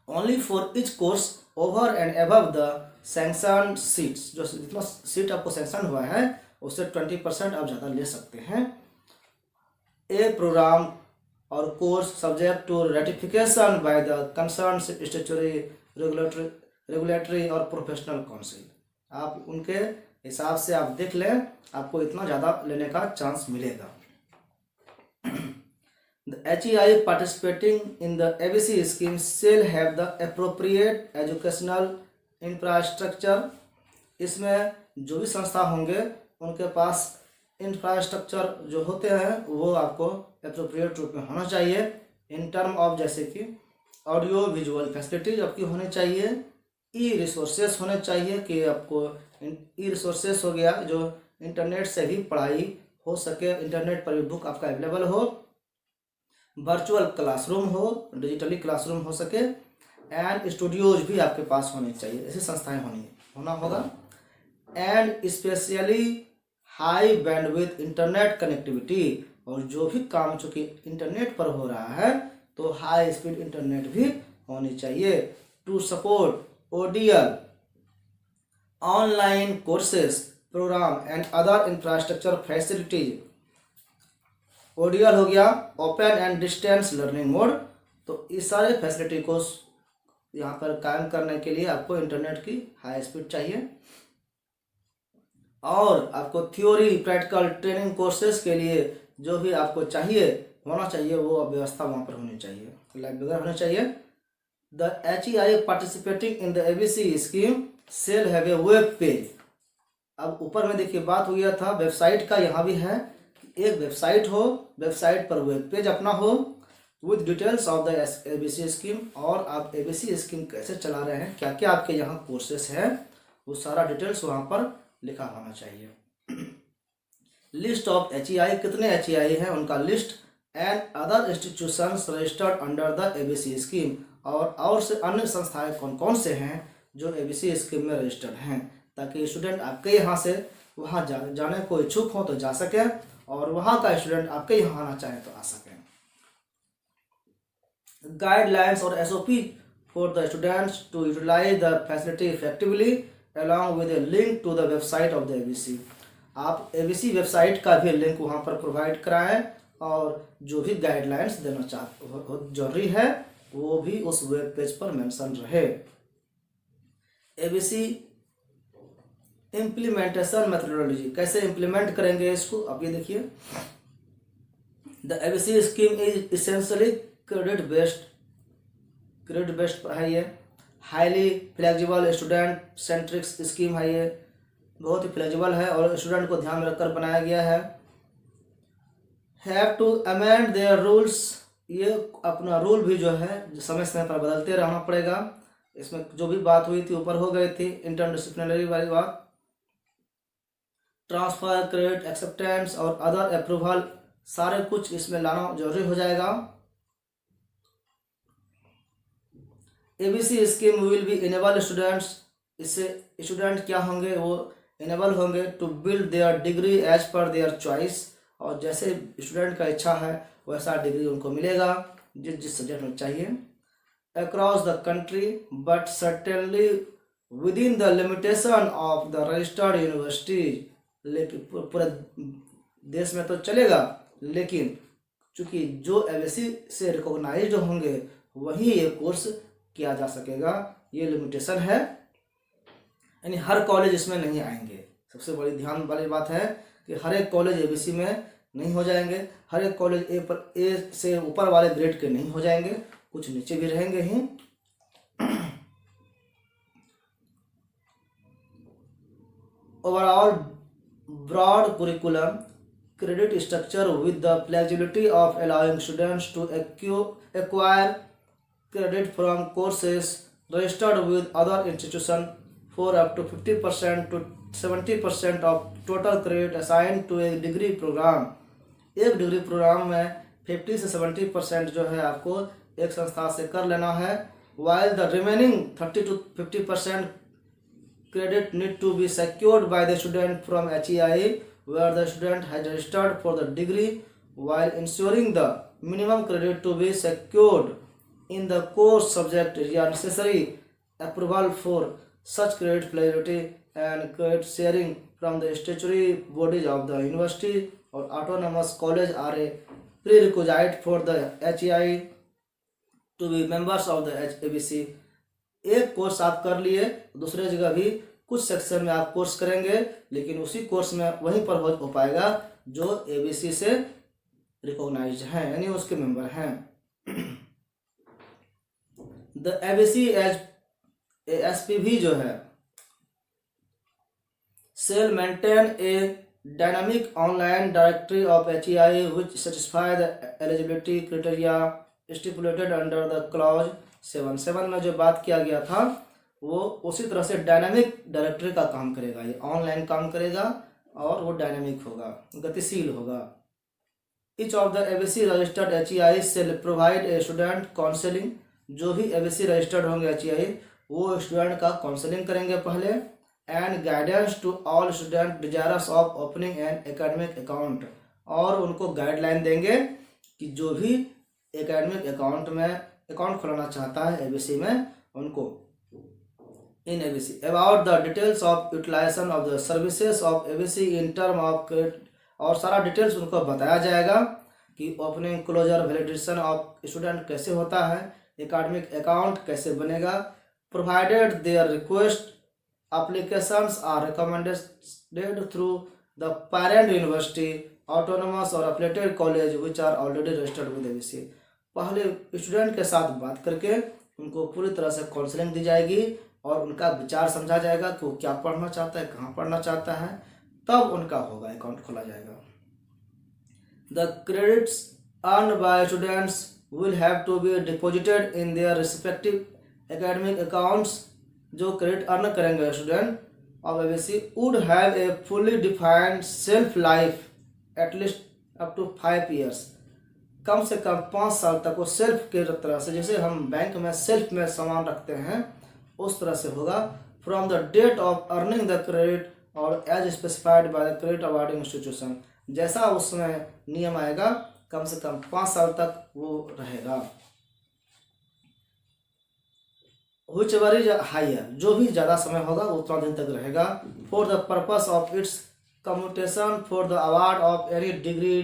Only for each course over and above the sanction seats, जो जितना सीट आपको सैंक्शन हुआ है उससे 20% आप ज़्यादा ले सकते हैं। ए प्रोग्राम और course subject to ratification by the concern statutory regulatory और प्रोफेशनल काउंसिल। आप उनके हिसाब से आप देख लें, आपको इतना ज़्यादा लेने का चांस मिलेगा। The HEI participating in the ABC scheme shall have the appropriate educational infrastructure। इसमें जो भी संस्था होंगे उनके पास इंफ्रास्ट्रक्चर जो होते हैं वो आपको अप्रोप्रिएट रूप में होना चाहिए, इन टर्म ऑफ जैसे कि ऑडियो विजुअल फैसिलिटीज आपकी होनी चाहिए, ई रिसोर्सेस होने चाहिए कि आपको ई रिसोर्सेस हो गया जो इंटरनेट से भी पढ़ाई हो सके, इंटरनेट पर भी बुक आपका अवेलेबल हो, वर्चुअल क्लासरूम हो, डिजिटली क्लासरूम हो सके, एंड स्टूडियोज भी आपके पास होने चाहिए, ऐसी संस्थाएं होना होगा। And specially high bandwidth internet connectivity, और जो भी काम चूँकि इंटरनेट पर हो रहा है तो हाई स्पीड इंटरनेट भी होनी चाहिए। To support ODL online courses programme and other infrastructure facilities. ODL हो गया open and distance learning mode, तो इस सारे फैसिलिटी को यहाँ पर कायम करने के लिए आपको इंटरनेट की हाई स्पीड चाहिए, और आपको थ्योरी प्रैक्टिकल ट्रेनिंग कोर्सेज के लिए जो भी आपको चाहिए होना चाहिए वो व्यवस्था वहाँ पर होनी चाहिए, लैब वगैरह होना चाहिए। The HEI participating in the ABC scheme shall have a web page. अब ऊपर में देखिए बात हो गया था वेबसाइट का, यहाँ भी है एक वेबसाइट हो, वेबसाइट पर वेब पेज अपना हो with details of the ABC scheme, और आप ABC स्कीम कैसे चला रहे हैं, क्या क्या आपके यहाँ कोर्सेस हैं, वो सारा डिटेल्स वहाँ पर लिखा होना चाहिए। लिस्ट ऑफ HEI, कितने HEI हैं उनका list, and other institutions registered under the ABC scheme, और से अन्य संस्थाएं कौन कौन से हैं जो ABC स्कीम में रजिस्टर्ड हैं, ताकि स्टूडेंट आपके यहाँ से वहाँ जाने को इच्छुक हो तो जा सके, और वहाँ का स्टूडेंट आपके यहाँ आना चाहे तो आ सके। गाइडलाइंस और SOP for the students to utilise the facility effectively along with a link to the website of the ABC। आप ABC वेबसाइट का भी लिंक वहाँ पर प्रोवाइड कराएं, और जो भी गाइडलाइंस देना चाहते जरूरी है वो भी उस वेब पेज पर मेंशन रहे। ABC इम्प्लीमेंटेशन मेथोडोलॉजी, कैसे इम्प्लीमेंट करेंगे इसको, अब ये देखिए। The ABC scheme is essentially credit based पढ़ाई है, highly flexible student centric scheme है, ये बहुत ही फ्लेक्सिबल है और स्टूडेंट को ध्यान में रखकर बनाया गया है। Have to amend their rules, ये अपना रूल भी जो है समय समय पर बदलते रहना पड़ेगा। इसमें जो भी बात हुई थी ऊपर हो गई थी इंटरडिसिप्लिनरी वाली बात, ट्रांसफर क्रेडिट एक्सेप्टेंस और अदर अप्रूवल सारे कुछ इसमें लाना जरूरी हो जाएगा। ABC scheme will be enable students, इससे स्टूडेंट क्या होंगे वो इनेबल होंगे to build their degree as per their choice, और जैसे स्टूडेंट का इच्छा है वैसा डिग्री उनको मिलेगा जिस जिस सब्जेक्ट में चाहिए, across the country but certainly within the limitation of the registered university। लेकिन पूरे देश में तो चलेगा, लेकिन चूंकि जो एबीसी से रिकॉग्नाइज्ड होंगे वही ये कोर्स किया जा सकेगा, ये लिमिटेशन है, यानी हर कॉलेज इसमें नहीं आएंगे। सबसे बड़ी ध्यान वाली बात है कि हर एक कॉलेज एबीसी में नहीं हो जाएंगे, हर एक कॉलेज ए से ऊपर वाले ग्रेड के नहीं हो जाएंगे, कुछ नीचे भी रहेंगे ही। Overall broad curriculum credit structure with the flexibility of allowing students to acquire credit from courses registered with other institutions for up to 50% to 70% of total credit assigned to a degree program। एक degree programme में 50 से 70% जो है आपको एक संस्था से कर लेना है, while the remaining 30 to 50% credit need to be secured by the student from HEI where the student has registered for the degree, while ensuring the minimum credit to be secured in the course subject area necessary approval for such credit flexibility and credit sharing from the statutory bodies of the university or autonomous college are a prerequisite for the HEI to be members of the ABC। एक course आप कर लिए, दूसरे जगह भी कुछ section में आप कोर्स करेंगे, लेकिन उसी कोर्स में वहीं पर हो पाएगा जो एबीसी से रिकॉग्नाइज्ड हैं, यानी उसके मेंबर हैं। द एबीसी एज एसपीवी जो है shall maintain a dynamic online directory of HEI which satisfy the eligibility criteria stipulated under the clause 7 में जो बात किया गया था वो उसी तरह से डायनामिक डायरेक्टरी का काम करेगा, ये ऑनलाइन काम करेगा और वो डायनामिक होगा, गतिशील होगा। Each of the ABC registered HEI shall provide a student counselling, जो भी एबीसी रजिस्टर्ड होंगे HEI वो स्टूडेंट का काउंसलिंग करेंगे पहले, and guidance to all student desirous of opening an academic account, और उनको गाइडलाइन देंगे कि जो भी एकेडमिक अकाउंट में अकाउंट खोलना चाहता है एबीसी में उनको in ABC about the details of utilisation of the services of ABC in term of credit, और सारा डिटेल्स उनको बताया जाएगा कि opening closure validation of student कैसे होता है, एकेडमिक अकाउंट कैसे बनेगा, provided their request applications are recommended through the parent university, autonomous or affiliated college which are already registered with ABC। पहले स्टूडेंट के साथ बात करके उनको पूरी तरह से काउंसलिंग दी जाएगी और उनका विचार समझा जाएगा कि वो क्या पढ़ना चाहता है, कहाँ पढ़ना चाहता है, तब उनका होगा अकाउंट खोला जाएगा। The credits earned by students will have to be deposited in their respective academic accounts। जो क्रेडिट अर्न करेंगे student of ABC would have a fully defined self life at least up to 5 years, कम से कम 5 साल तक वो self के तरह से, जैसे हम बैंक में सेल्फ में सामान रखते हैं उस तरह से होगा, from the date of earning the credit और as specified by the credit awarding institution, जैसा उसमें नियम आएगा कम से कम 5 साल तक वो रहेगा। Whichever is higher, जो भी ज़्यादा समय होगा वो उतना दिन तक रहेगा। For the purpose of its commutation for the award of any degree,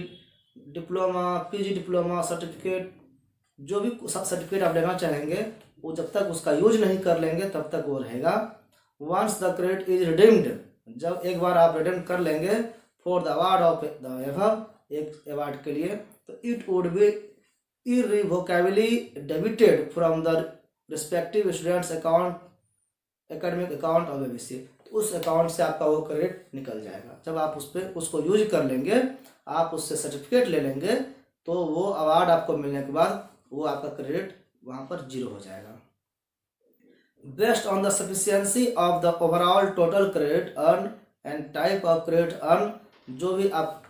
diploma, PG diploma, certificate, जो भी सर्टिफिकेट आप लेना चाहेंगे वो जब तक उसका यूज नहीं कर लेंगे तब तक वो रहेगा। Once the credit is redeemed, जब एक बार आप रिडीम कर लेंगे for the award of the above, एक अवार्ड के लिए, तो it would be irrevocably debited from the respective students account, academic account of ABC, उस अकाउंट से आपका वो क्रेडिट निकल जाएगा। जब आप उस पर उसको यूज कर लेंगे, आप उससे सर्टिफिकेट ले लेंगे, तो वो अवार्ड आपको मिलने के बाद वो आपका क्रेडिट वहाँ पर 0 हो जाएगा। Based on the sufficiency of the overall total credit earn and type of credit earn, जो भी आप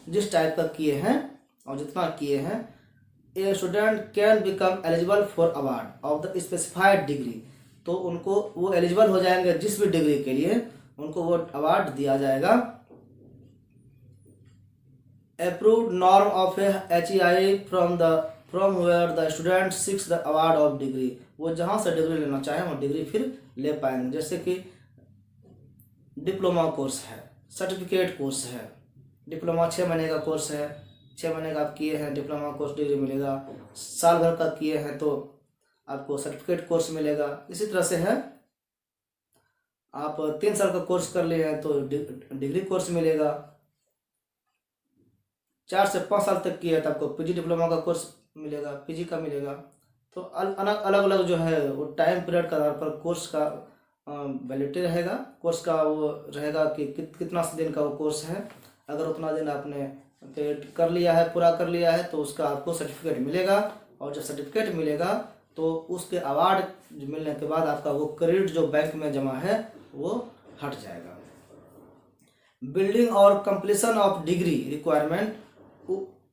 जिस टाइप का किए हैं और जितना किए हैं, a student can become eligible for award of the specified degree, तो उनको वो एलिजिबल हो जाएंगे जिस भी डिग्री के लिए उनको वो अवार्ड दिया जाएगा। Approved norm of HEI from where the student seeks the award of degree, वो जहाँ से डिग्री लेना चाहें वो डिग्री फिर ले पाएंगे। जैसे कि डिप्लोमा कोर्स है, सर्टिफिकेट कोर्स है, डिप्लोमा 6 महीने का कोर्स है, 6 महीने का आप किए हैं डिप्लोमा कोर्स डिग्री मिलेगा, साल भर का किए हैं तो आपको सर्टिफिकेट कोर्स मिलेगा। इसी तरह से है, आप 3 साल का कोर्स कर लिए हैं तो डिग्री कोर्स मिलेगा, 4 से 5 साल तक किया है तो आपको पीजी डिप्लोमा का कोर्स मिलेगा, पीजी का मिलेगा। तो अलग अलग जो है वो टाइम पीरियड के आधार पर कोर्स का वैलिडिटी रहेगा, कोर्स का वो रहेगा कि कितना दिन का वो कोर्स है। अगर उतना दिन आपने कर लिया है, पूरा कर लिया है तो उसका आपको सर्टिफिकेट मिलेगा, और जब सर्टिफिकेट मिलेगा तो उसके अवार्ड मिलने के बाद आपका वो क्रेडिट जो बैंक में जमा है वो हट जाएगा। बिल्डिंग और completion of degree requirement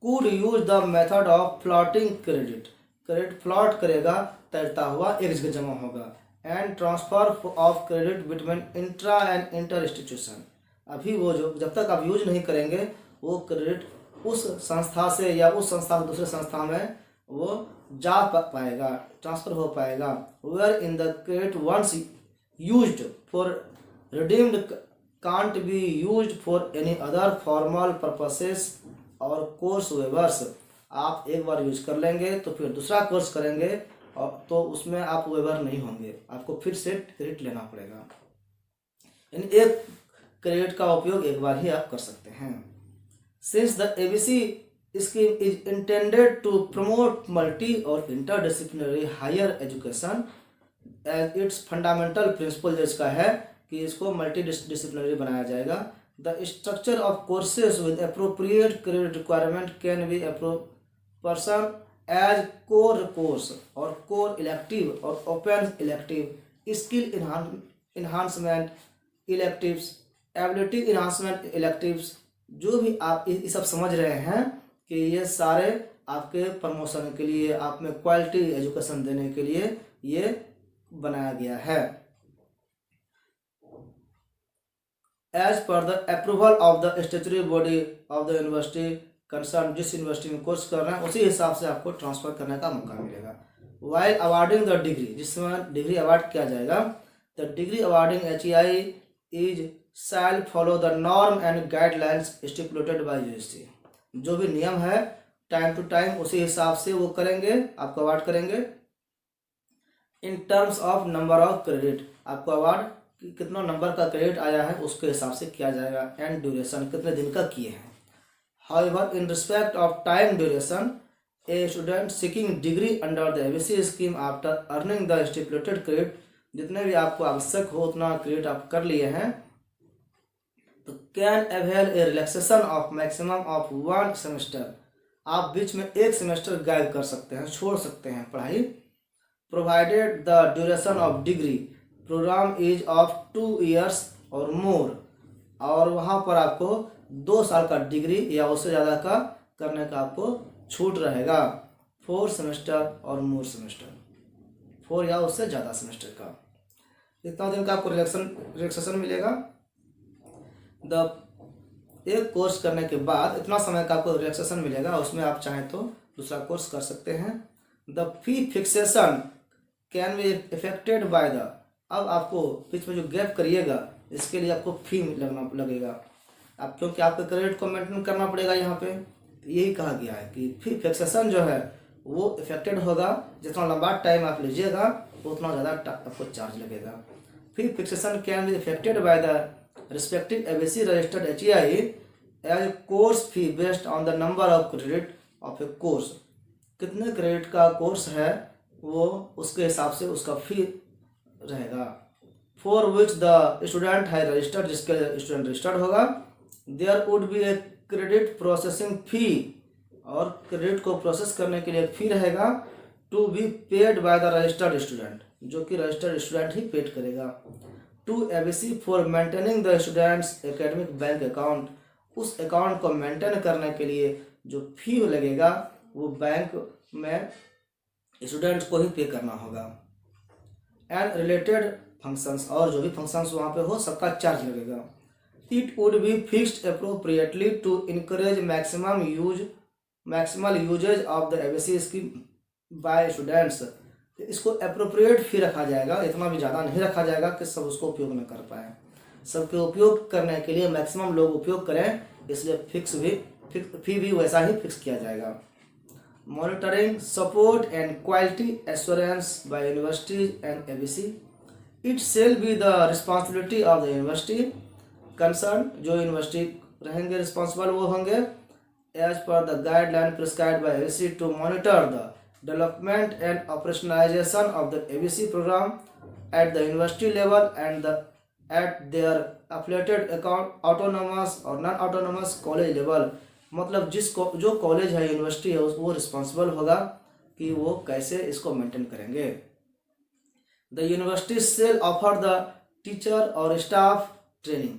could use the method of plotting credit, credit plot करेगा, तैरता हुआ एक जगह जमा होगा। And transfer of credit between intra and inter institution, अभी वो जो जब तक आप यूज नहीं करेंगे वो क्रेडिट उस संस्था से या उस संस्था से दूसरे संस्था में वो जा पाएगा, ट्रांसफर हो पाएगा। Wherein the credit once used for redeemed can't be used for any other formal purposes और कोर्स वेवर्स, आप एक बार यूज कर लेंगे तो फिर दूसरा कोर्स करेंगे और तो उसमें आप वेवर नहीं होंगे, आपको फिर से क्रेडिट लेना पड़ेगा। यानी एक क्रेडिट का उपयोग एक बार ही आप कर सकते हैं। Since the ABC scheme is intended to promote multi और interdisciplinary higher education, as its fundamental principle जो इसका है कि इसको मल्टी डिसिप्लिनरी बनाया जाएगा। The structure of courses with appropriate credit requirement can be person as core course or core elective or open elective, skill enhancement electives, ability enhancement electives, जो भी आप ये सब समझ रहे हैं कि ये सारे आपके प्रमोशन के लिए, आप में क्वालिटी एजुकेशन देने के लिए ये बनाया गया है। As per the approval of the statutory body of the university concern, जिस यूनिवर्सिटी में कोर्स कर रहे हैं उसी हिसाब से आपको ट्रांसफर करने का मौका मिलेगा। वाइल अवार्डिंग द डिग्री, जिसमें डिग्री अवार्ड किया जाएगा, the degree awarding HEI is shell follow the norm and guidelines stipulated bye UGC, जो भी नियम है टाइम टू टाइम उसी हिसाब से वो करेंगे, आपको अवार्ड करेंगे। In terms of number of credit, आपको अवार्ड कितना नंबर का क्रेडिट आया है उसके हिसाब से किया जाएगा। एंड ड्यूरेशन, कितने दिन का किए हैं। However in respect of time duration, a student seeking degree under the ABC scheme after earning the stipulated credit, जितने भी आपको आवश्यक हो उतना क्रेडिट आप कर लिए हैं तो can avail A relaxation of maximum of 1 semester, आप बीच में 1 सेमेस्टर गायब कर सकते हैं, छोड़ सकते हैं पढ़ाई। Provided the duration of degree programme is of 2 years और मोर, और वहाँ पर आपको 2 साल का डिग्री या उससे ज़्यादा का करने का आपको छूट रहेगा। 4 सेमेस्टर और मोर सेमेस्टर, 4 या उससे ज़्यादा सेमेस्टर का, इतना दिन का आपको रिलैक्सेशन मिलेगा। एक कोर्स करने के बाद इतना समय का आपको रिलैक्सेशन मिलेगा, उसमें आप चाहें तो दूसरा कोर्स कर सकते हैं। The fee fixation can be effected by the, अब आपको बीच में जो गैप करिएगा इसके लिए आपको फी लगेगा, आप क्योंकि आपके क्रेडिट को मेंटेन करना पड़ेगा। यहाँ पे यही कहा गया है कि फी फिक्सेशन जो है वो इफेक्टेड होगा, जितना लंबा टाइम आप लीजिएगा उतना ज़्यादा आपको चार्ज लगेगा। Fee fixation can be effected by the respective ABC registered HEI as course fee based on the number of credit of a course, कितने क्रेडिट का कोर्स है वो उसके हिसाब से उसका फी रहेगा। फॉर विच द स्टूडेंट है रजिस्टर्ड, जिसके स्टूडेंट रजिस्टर्ड होगा, there would be a credit processing fee, और क्रेडिट को प्रोसेस करने के लिए फी रहेगा, to be paid by the registered student, जो कि रजिस्टर्ड स्टूडेंट ही पेड करेगा। To ABC for maintaining the students academic bank account, उस अकाउंट को मेंटेन करने के लिए जो फी लगेगा वो बैंक में स्टूडेंट्स को ही पे करना होगा। एंड रिलेटेड फंक्शंस और जो भी फंक्शंस वहाँ पे हो सबका चार्ज लगेगा। It would be fixed appropriately to encourage maximal usages of the ABC scheme by students. इसको अप्रोप्रिएट फी रखा जाएगा, इतना भी ज़्यादा नहीं रखा जाएगा कि सब उसको उपयोग न कर पाए। सबके उपयोग करने के लिए मैक्सिमम लोग उपयोग करें, इसलिए फी भी वैसा ही फिक्स किया जाएगा। Monitoring support and quality assurance by universities and ABC. It shall be the responsibility of the university concern. जो यूनिवर्सिटी रहेंगे रिस्पॉन्सिबल वो होंगे as per the guideline prescribed by ABC to monitor the development and operationalization of the ABC program at the university level and at their affiliated autonomous और non autonomous college level। मतलब जो college है university है वो responsible होगा कि वो कैसे इसको मेंटेन करेंगे। The university shall offer the teacher और स्टाफ ट्रेनिंग।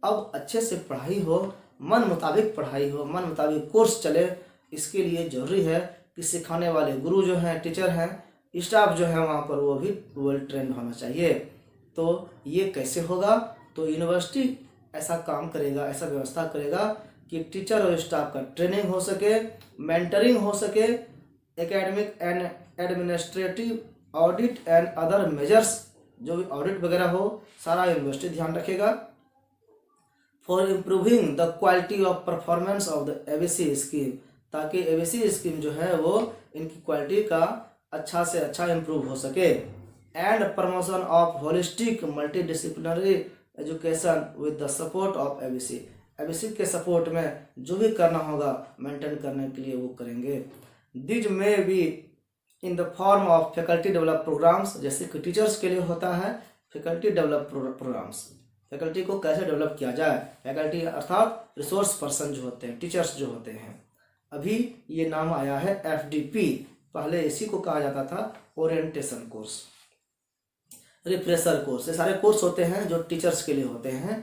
अब अच्छे से पढ़ाई हो, मन मुताबिक पढ़ाई हो, मन मुताबिक कोर्स चले, इसके लिए जरूरी है कि सिखाने वाले गुरु जो हैं, टीचर हैं, स्टाफ जो है वहाँ पर वो भी वेल ट्रेंड होना चाहिए। तो ये कैसे होगा? तो यूनिवर्सिटी ऐसा काम करेगा, ऐसा व्यवस्था करेगा कि टीचर और स्टाफ का ट्रेनिंग हो सके, मेंटरिंग हो सके, academic and administrative audit and other measures, जो भी ऑडिट वगैरह हो सारा यूनिवर्सिटी ध्यान रखेगा। For improving the quality of performance of the ABC scheme, ताकि एबीसी स्कीम जो है वो इनकी क्वालिटी का अच्छा से अच्छा इम्प्रूव हो सके। And promotion of holistic multi disciplinary education with the support of ABC. ABC के सपोर्ट में जो भी करना होगा मेंटेन करने के लिए वो करेंगे। This may be in the form of faculty develop programs, जैसे कि टीचर्स के लिए होता है फैकल्टी डेवलप प्रोग्राम्स। फैकल्टी को कैसे डेवलप किया जाए, फैकल्टी अर्थात रिसोर्स पर्सन जो होते हैं, टीचर्स जो होते हैं। अभी ये नाम आया है एफडीपी, पहले इसी को कहा जाता था ओरिएंटेशन कोर्स, रिफ्रेशर कोर्स। ये सारे कोर्स होते हैं जो टीचर्स के लिए होते हैं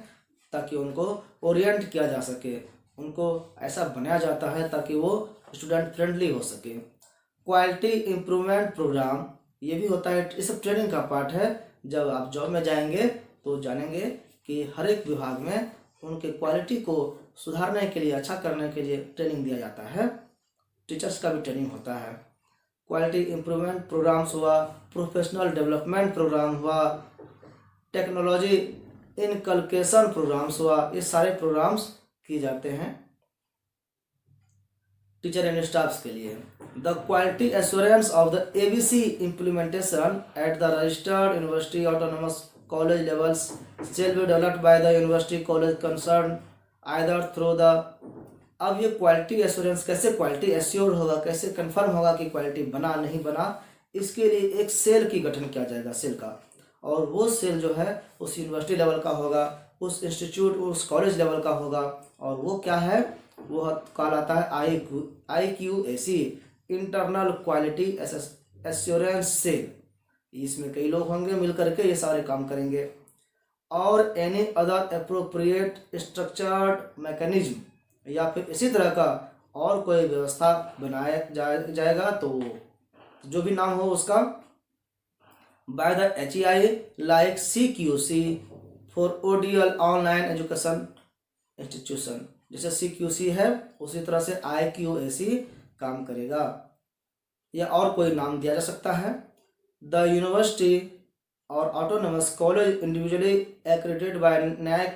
ताकि उनको ओरिएंट किया जा सके, उनको ऐसा बनाया जाता है ताकि वो स्टूडेंट फ्रेंडली हो सके। क्वालिटी इम्प्रूवमेंट प्रोग्राम ये भी होता है, ये सब ट्रेनिंग का पार्ट है। जब आप जॉब में जाएंगे तो जानेंगे कि हर एक विभाग में उनके क्वालिटी को सुधारने के लिए, अच्छा करने के लिए ट्रेनिंग दिया जाता है। टीचर्स का भी ट्रेनिंग होता है। क्वालिटी इम्प्रूवमेंट प्रोग्राम्स हुआ, प्रोफेशनल डेवलपमेंट प्रोग्राम हुआ, टेक्नोलॉजी इनकलकेशन प्रोग्राम्स हुआ, ये सारे प्रोग्राम्स किए जाते हैं टीचर एंड स्टाफ्स के लिए। The quality assurance of the ABC implementation at the registered university autonomous college levels shall be developed by the university college concerned either through the। अब ये क्वालिटी एश्योरेंस कैसे quality assured होगा, कैसे confirm होगा कि quality बना नहीं बना, इसके लिए एक सेल की गठन किया जाएगा, सेल का। और वो सेल जो है उस यूनिवर्सिटी लेवल का होगा, उस इंस्टीट्यूट उस कॉलेज लेवल का होगा। और वो क्या है, वो कहलाता है IQAC, internal quality assurance cell. इसमें कई लोग होंगे मिल करके ये सारे काम करेंगे। और any other appropriate structured mechanism, या फिर इसी तरह का और कोई व्यवस्था बनाया जाएगा तो जो भी नाम हो उसका, by the HEI like CQC for ODL online education institution. जैसे CQC है उसी तरह से IQAC काम करेगा, या और कोई नाम दिया जा सकता है। द यूनिवर्सिटी और autonomous college individually accredited by NAAC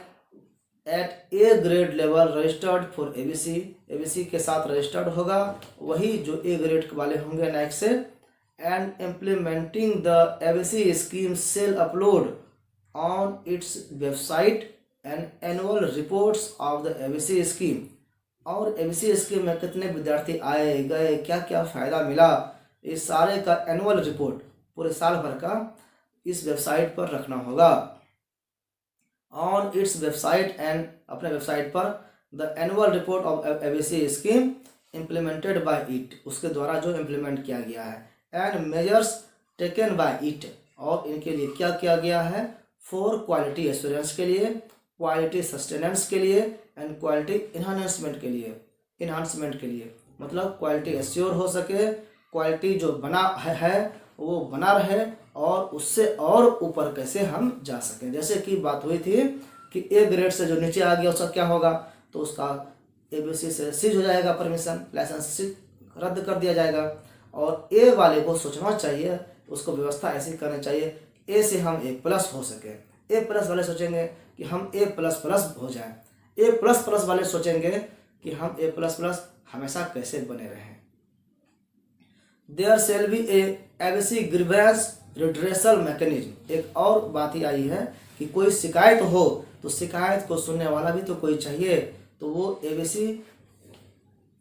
at A grade level registered for ABC. ABC के साथ रजिस्टर्ड होगा वही जो A ग्रेड वाले होंगे NAAC से। And implementing the ABC scheme cell upload on its website and annual reports of the ABC scheme. और ABC scheme में कितने विद्यार्थी आए गए, क्या क्या फ़ायदा मिला, इस सारे का एनुअल रिपोर्ट पूरे साल भर का इस वेबसाइट पर रखना होगा। ऑन इट्स वेबसाइट एंड अपने वेबसाइट पर the annual report of ABC scheme implemented by it, उसके द्वारा जो इम्प्लीमेंट किया गया है। And measures taken by it, और इनके लिए क्या किया गया है, फॉर क्वालिटी एश्योरेंस के लिए, क्वालिटी सस्टेनेंस के लिए एंड क्वालिटी इन्हांसमेंट के लिए। मतलब क्वालिटी एश्योर हो सके, क्वालिटी जो बना है वो बना रहे और उससे और ऊपर कैसे हम जा सकें। जैसे कि बात हुई थी कि ए ग्रेड से जो नीचे आ गया उसका क्या होगा, तो उसका ABC से सीज हो जाएगा, परमिशन लाइसेंस रद्द कर दिया जाएगा। और ए वाले को सोचना चाहिए, उसको व्यवस्था ऐसी करनी चाहिए ए से हम A+ हो सके। A+ वाले सोचेंगे कि हम A++ हो जाएं, A++ वाले सोचेंगे कि हम A++ हमेशा कैसे बने रहें। There shall be a ABC grievance redressal mechanism. एक और बात ही आई है कि कोई शिकायत हो तो शिकायत को सुनने वाला भी तो कोई चाहिए, तो वो ABC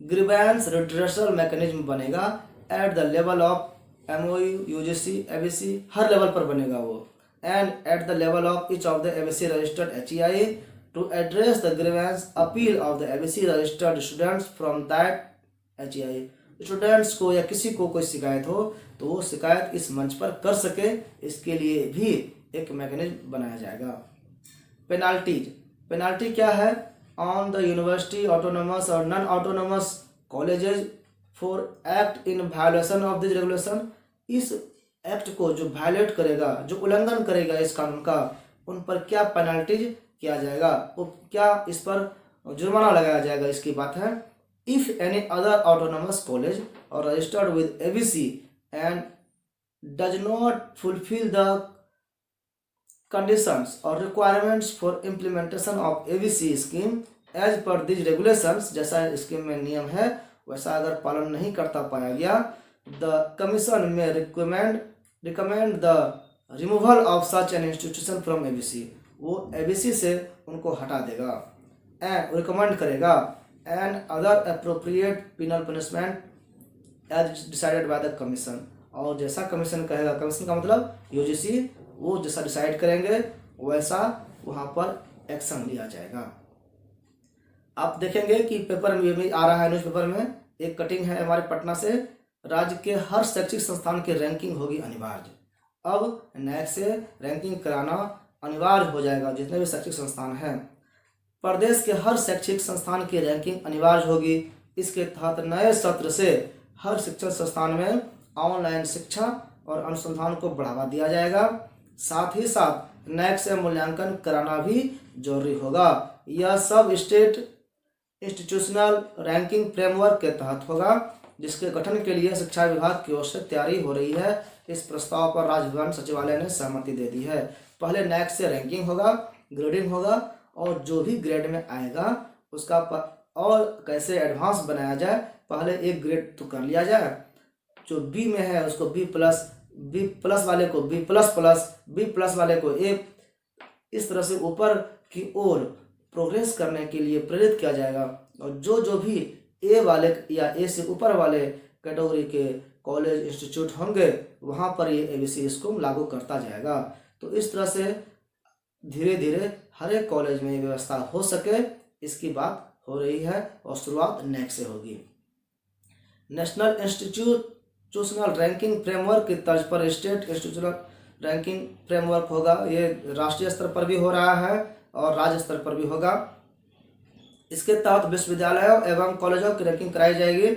ग्रीवेंस रिड्रेसल मैकेनिज्म बनेगा at the level of MOU UGC ABC, हर लेवल पर बनेगा वो। And at the level of each of the ABC registered HEI to address the grievance appeal of the ABC registered students from that HEI। Students को या किसी को कोई शिकायत हो तो वो शिकायत इस मंच पर कर सके, इसके लिए भी एक मैकेनिज्म बनाया जाएगा। पेनाल्टी क्या है? ऑन द यूनिवर्सिटी ऑटोनोमस और non autonomous colleges for act in violation of this regulation. इस एक्ट को जो वायलेट करेगा, जो उल्लंघन करेगा इस कानून का, उन पर क्या पेनाल्टीज किया जाएगा, वो क्या इस पर जुर्माना लगाया जाएगा, इसकी बात है। If any other autonomous college or registered with ABC and does not fulfill the conditions or requirements for implementation of ABC scheme as per these regulations, जैसा स्कीम में नियम है वैसा अगर पालन नहीं करता पाया गया, the commission may recommend the removal of such an institution from ABC। वो ABC से उनको हटा देगा एंड रिकमेंड करेगा and other appropriate penal punishment as decided by the commission। और जैसा कमीशन कहेगा, कमीशन का मतलब UGC, वो जैसा डिसाइड करेंगे वैसा वहाँ पर एक्शन लिया जाएगा। आप देखेंगे कि पेपर में भी आ रहा है, न्यूज़पेपर में एक कटिंग है हमारे पटना से, राज्य के हर शैक्षिक संस्थान की रैंकिंग होगी अनिवार्य। अब NAAC से रैंकिंग कराना अनिवार्य हो जाएगा, जितने भी शैक्षिक संस्थान हैं। प्रदेश के हर शैक्षिक संस्थान की रैंकिंग अनिवार्य होगी। इसके तहत नए सत्र से हर शिक्षण संस्थान में ऑनलाइन शिक्षा और अनुसंधान को बढ़ावा दिया जाएगा। साथ ही साथ NAAC से मूल्यांकन कराना भी जरूरी होगा। यह सब स्टेट इंस्टीट्यूशनल रैंकिंग फ्रेमवर्क के तहत होगा, जिसके गठन के लिए शिक्षा विभाग की ओर से तैयारी हो रही है। इस प्रस्ताव पर राजभवन सचिवालय ने सहमति दे दी है। पहले NAAC से रैंकिंग होगा, ग्रेडिंग होगा, और जो भी ग्रेड में आएगा उसका और कैसे एडवांस बनाया जाए, पहले एक ग्रेड तो कर लिया जाए, जो B में है उसको B+ वाले को B++, B+ वाले को A, इस तरह से ऊपर की ओर प्रोग्रेस करने के लिए प्रेरित किया जाएगा। और जो भी A वाले या A से ऊपर वाले कैटेगरी के कॉलेज इंस्टीट्यूट होंगे वहाँ पर ये ABC इसको लागू करता जाएगा। तो इस तरह से धीरे धीरे हर एक कॉलेज में ये व्यवस्था हो सके, इसकी बात हो रही है और शुरुआत NAAC से होगी। नेशनल इंस्टीट्यूशनल रैंकिंग फ्रेमवर्क की तर्ज पर स्टेट इंस्टीट्यूशनल रैंकिंग फ्रेमवर्क होगा। ये राष्ट्रीय स्तर पर भी हो रहा है और राज्य स्तर पर भी होगा। इसके तहत विश्वविद्यालयों एवं कॉलेजों की रैंकिंग कराई जाएगी।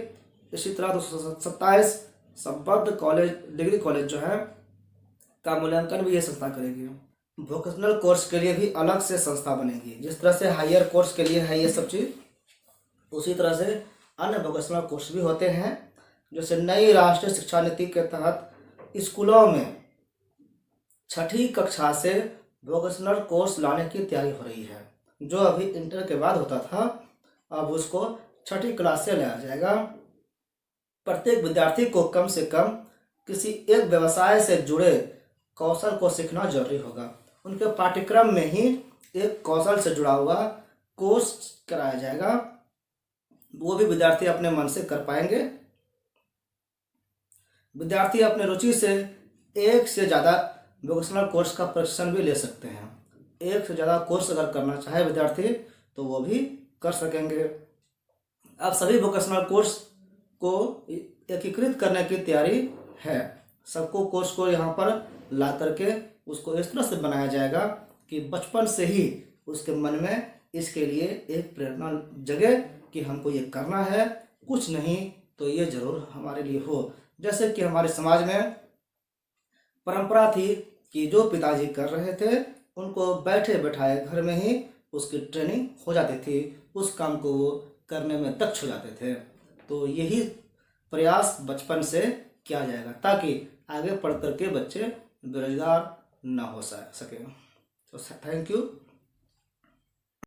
इसी तरह 227 संबद्ध कॉलेज, डिग्री कॉलेज जो है का मूल्यांकन भी ये संस्था करेगी। वोकेशनल कोर्स के लिए भी अलग से संस्था बनेगी। जिस तरह से हायर कोर्स के लिए है ये सब चीज़, उसी तरह से अन्य वोकेशनल कोर्स भी होते हैं। जैसे नई राष्ट्रीय शिक्षा नीति के तहत स्कूलों में 6ठी कक्षा से वोकेशनल कोर्स लाने की तैयारी हो रही है। जो अभी इंटर के बाद होता था, अब उसको 6ठी क्लास से लाया जाएगा। प्रत्येक विद्यार्थी को कम से कम किसी एक व्यवसाय से जुड़े कौशल को सीखना जरूरी होगा। उनके पाठ्यक्रम में ही एक कौशल से जुड़ा हुआ कोर्स कराया जाएगा, वो भी विद्यार्थी अपने मन से कर पाएंगे। विद्यार्थी अपने रुचि से एक से ज़्यादा वोकेशनल कोर्स का प्रशिक्षण भी ले सकते हैं। एक से ज़्यादा कोर्स अगर करना चाहे विद्यार्थी तो वो भी कर सकेंगे। अब सभी वोकेशनल कोर्स को एकीकृत करने की तैयारी है। सबको कोर्स को यहाँ पर ला करके उसको इस तरह से बनाया जाएगा कि बचपन से ही उसके मन में इसके लिए एक प्रेरणा जगे कि हमको ये करना है, कुछ नहीं तो ये जरूर हमारे लिए हो। जैसे कि हमारे समाज में परंपरा थी कि जो पिताजी कर रहे थे उनको बैठे बैठाए घर में ही उसकी ट्रेनिंग हो जाती थी, उस काम को वो करने में दक्ष हो जाते थे। तो यही प्रयास बचपन से किया जाएगा ताकि आगे पढ़ करके बच्चे बेरोजगार ना हो सके। तो थैंक यू।